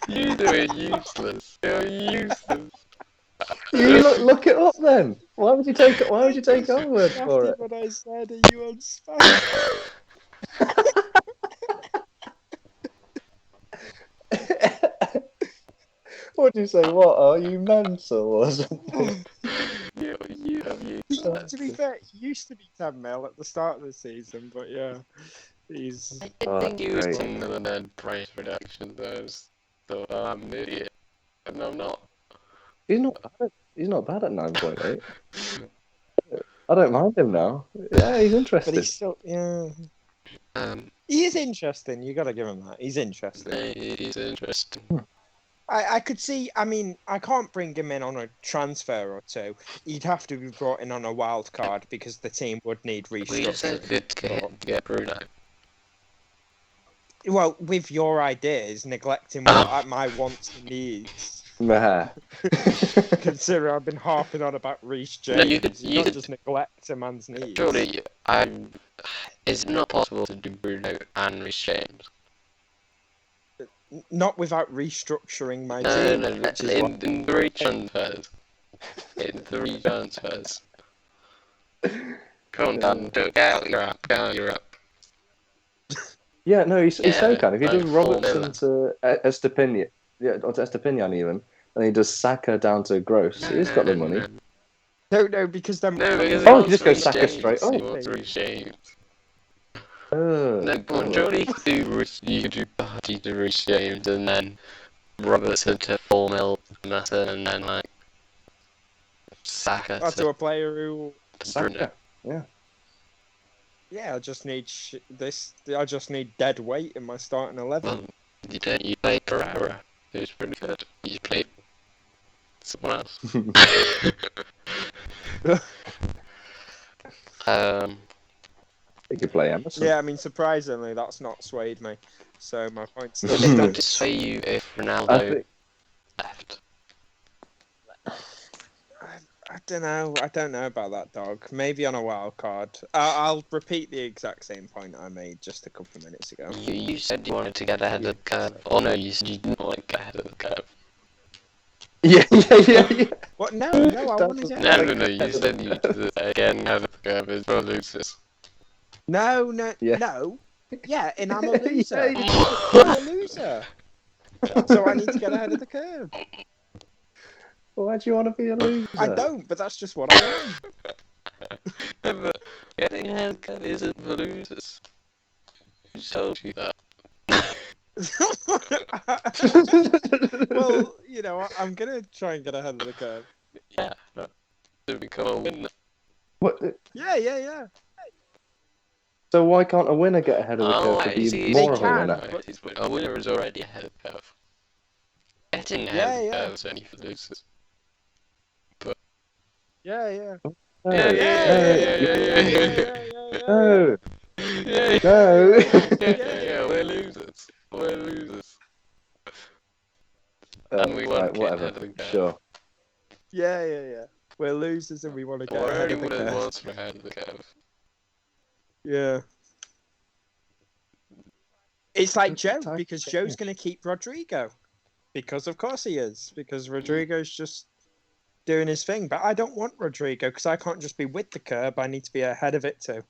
You do it useless. You're useless. You look it up then. Why would you take it? Why would you take our word for After it? what I said, are you on spam? What do you say? What are you mental or something? You have useless. To be fair, he used to be 10 mil at the start of the season, but yeah, he's. I Oh, think he was great. 10 million and then price reduction. So I'm an idiot. And I'm not. He's not bad. He's not bad at 9.8. I don't mind him now. Yeah, he's But interesting. he's still. Yeah. He is interesting, you gotta give him that. He's interesting. He's interesting. I could see, I mean, I can't bring him in on a transfer or two. He'd have to be brought in on a wild card because the team would need We just said restructuring. good get Bruno. Well, with your ideas, neglecting what my wants and needs. Meh. Consider I've been harping on about Reece No, James. you could- You you can't could- just neglect a man's needs. Surely, is it not possible to do Bruno and Reece James? Not without restructuring my No, team. no, no. which is In 3 transfers. In 3 transfers. Come on, Dan, get out your app, get out your app. Yeah, no, he's so Yeah, kind. If he does like Robertson to Estepinian, yeah, or to Estepinian even, and he does Saka down to Gross, he's got the money. No, because then. No, because Oh, you just go Saka straight. He Oh, wants Reece James. no, No, surely you could do Party to Reece James and then Robertson to 4 mil Messon and then like Saka to to a player who. Bruno. Saka. Yeah. Yeah, I just need this. I just need dead weight in my starting 11. Well, you don't. You play Carrera, who's pretty good. You play someone else. He could play Emerson. Yeah, I mean, surprisingly, that's not swayed me. So my point's still Would it not sway you if I Ronaldo think, left? I don't know. I don't know about that, dog. Maybe on a wild card. I'll repeat the exact same point I made just a couple of minutes ago. You said you wanted to get ahead of the curve. Oh no, you said you didn't want to get ahead of the curve. yeah. What? No, I want to get. No, you said you getting ahead of the curve is for losers. No. Yeah. No. Yeah, and I'm a loser. Yeah, I'm a loser. So I need to get ahead of the curve. Why do you want to be a loser? I don't, but that's just what I am. But getting ahead of the curve isn't for losers. Who told you that? Well, I'm gonna try and get ahead of the curve. Yeah, to become a winner. What? Yeah. So why can't a winner get ahead of the curve to I be see. more of They a can. winner? A winner is already ahead of the curve. Getting ahead of the curve is only for losers. Yeah. No. Yeah. No. Yeah, No. we're losers. We're losers. And we right, want to get whatever. ahead of the curve. Sure. Yeah. We're losers and we want to get Or ahead of the anyone who curve. wants to ahead of the curve. Yeah. It's like Joe, Time because to Joe's going to keep Rodrigo. Because of course he is. Because Rodrigo's just doing his thing. But I don't want Rodrigo because I can't just be with the curb. I need to be ahead of it too.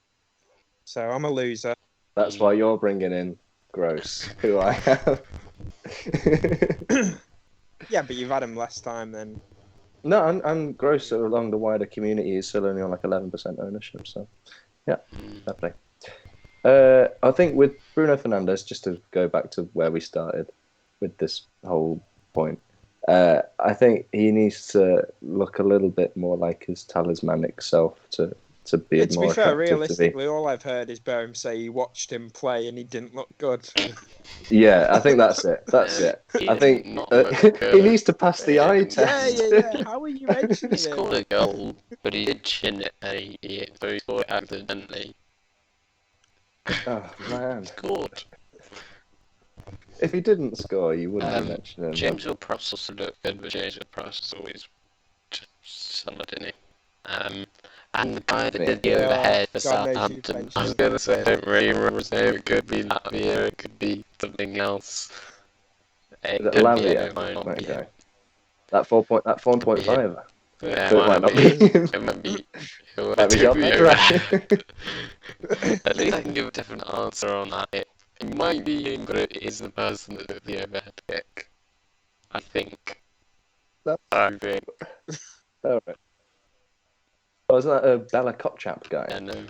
So I'm a loser. That's why you're bringing in Gross, who I have. Yeah, but you've had him less time than... No, and Gross along the wider community is still only on like 11% ownership. So, yeah, fair play. I think with Bruno Fernandes, just to go back to where we started with this whole point, I think he needs to look a little bit more like his talismanic self to be Yeah, to more be fair, attractive to me. realistically, all I've heard is Boehm say he watched him play and he didn't look good. Yeah, I think that's it. That's it. He I think did not look he good. needs to pass the eye test. Yeah. How are you mentioning He it? scored a goal, but he did chin it, and so he scored it accidentally. Oh man! Scored. If he didn't score, you wouldn't be mentioning him. James will perhaps also look good, but James will perhaps always just somebody. And the guy that Yeah. did the overhead for God knows you've Southampton, mentioned I was going to say, I don't really remember his name. It could be Latvia, it could be something else. It Is it could be Lavia? him, it might not be him. Okay. That 4.5. Yeah, So it might not be. It might be. Might be John. Right. At least I can give a different answer on that. It might be him, but it is the person that did the overhead kick. I think. That's I think. all right. Oh, isn't that a Bella Kopchap guy? I know.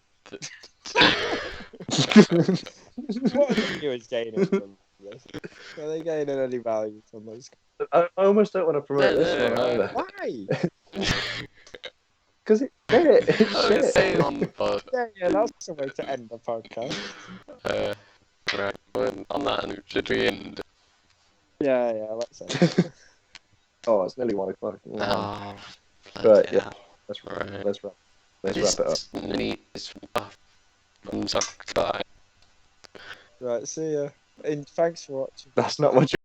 What are the viewers gaining from this? Are they gaining any value from those? I almost don't want to promote No, this no, one no. either. Why? Because it's shit. It's I was shit. saying on the pod. Yeah, that's the way to end the podcast. Right. Well, on that note, should we end? Yeah, let's end. Oh, it's nearly 1 o'clock. Oh, Right, yeah. hell. Let's Right. wrap it up. I'm sorry, bye. Right, see ya. And thanks for watching. That's not much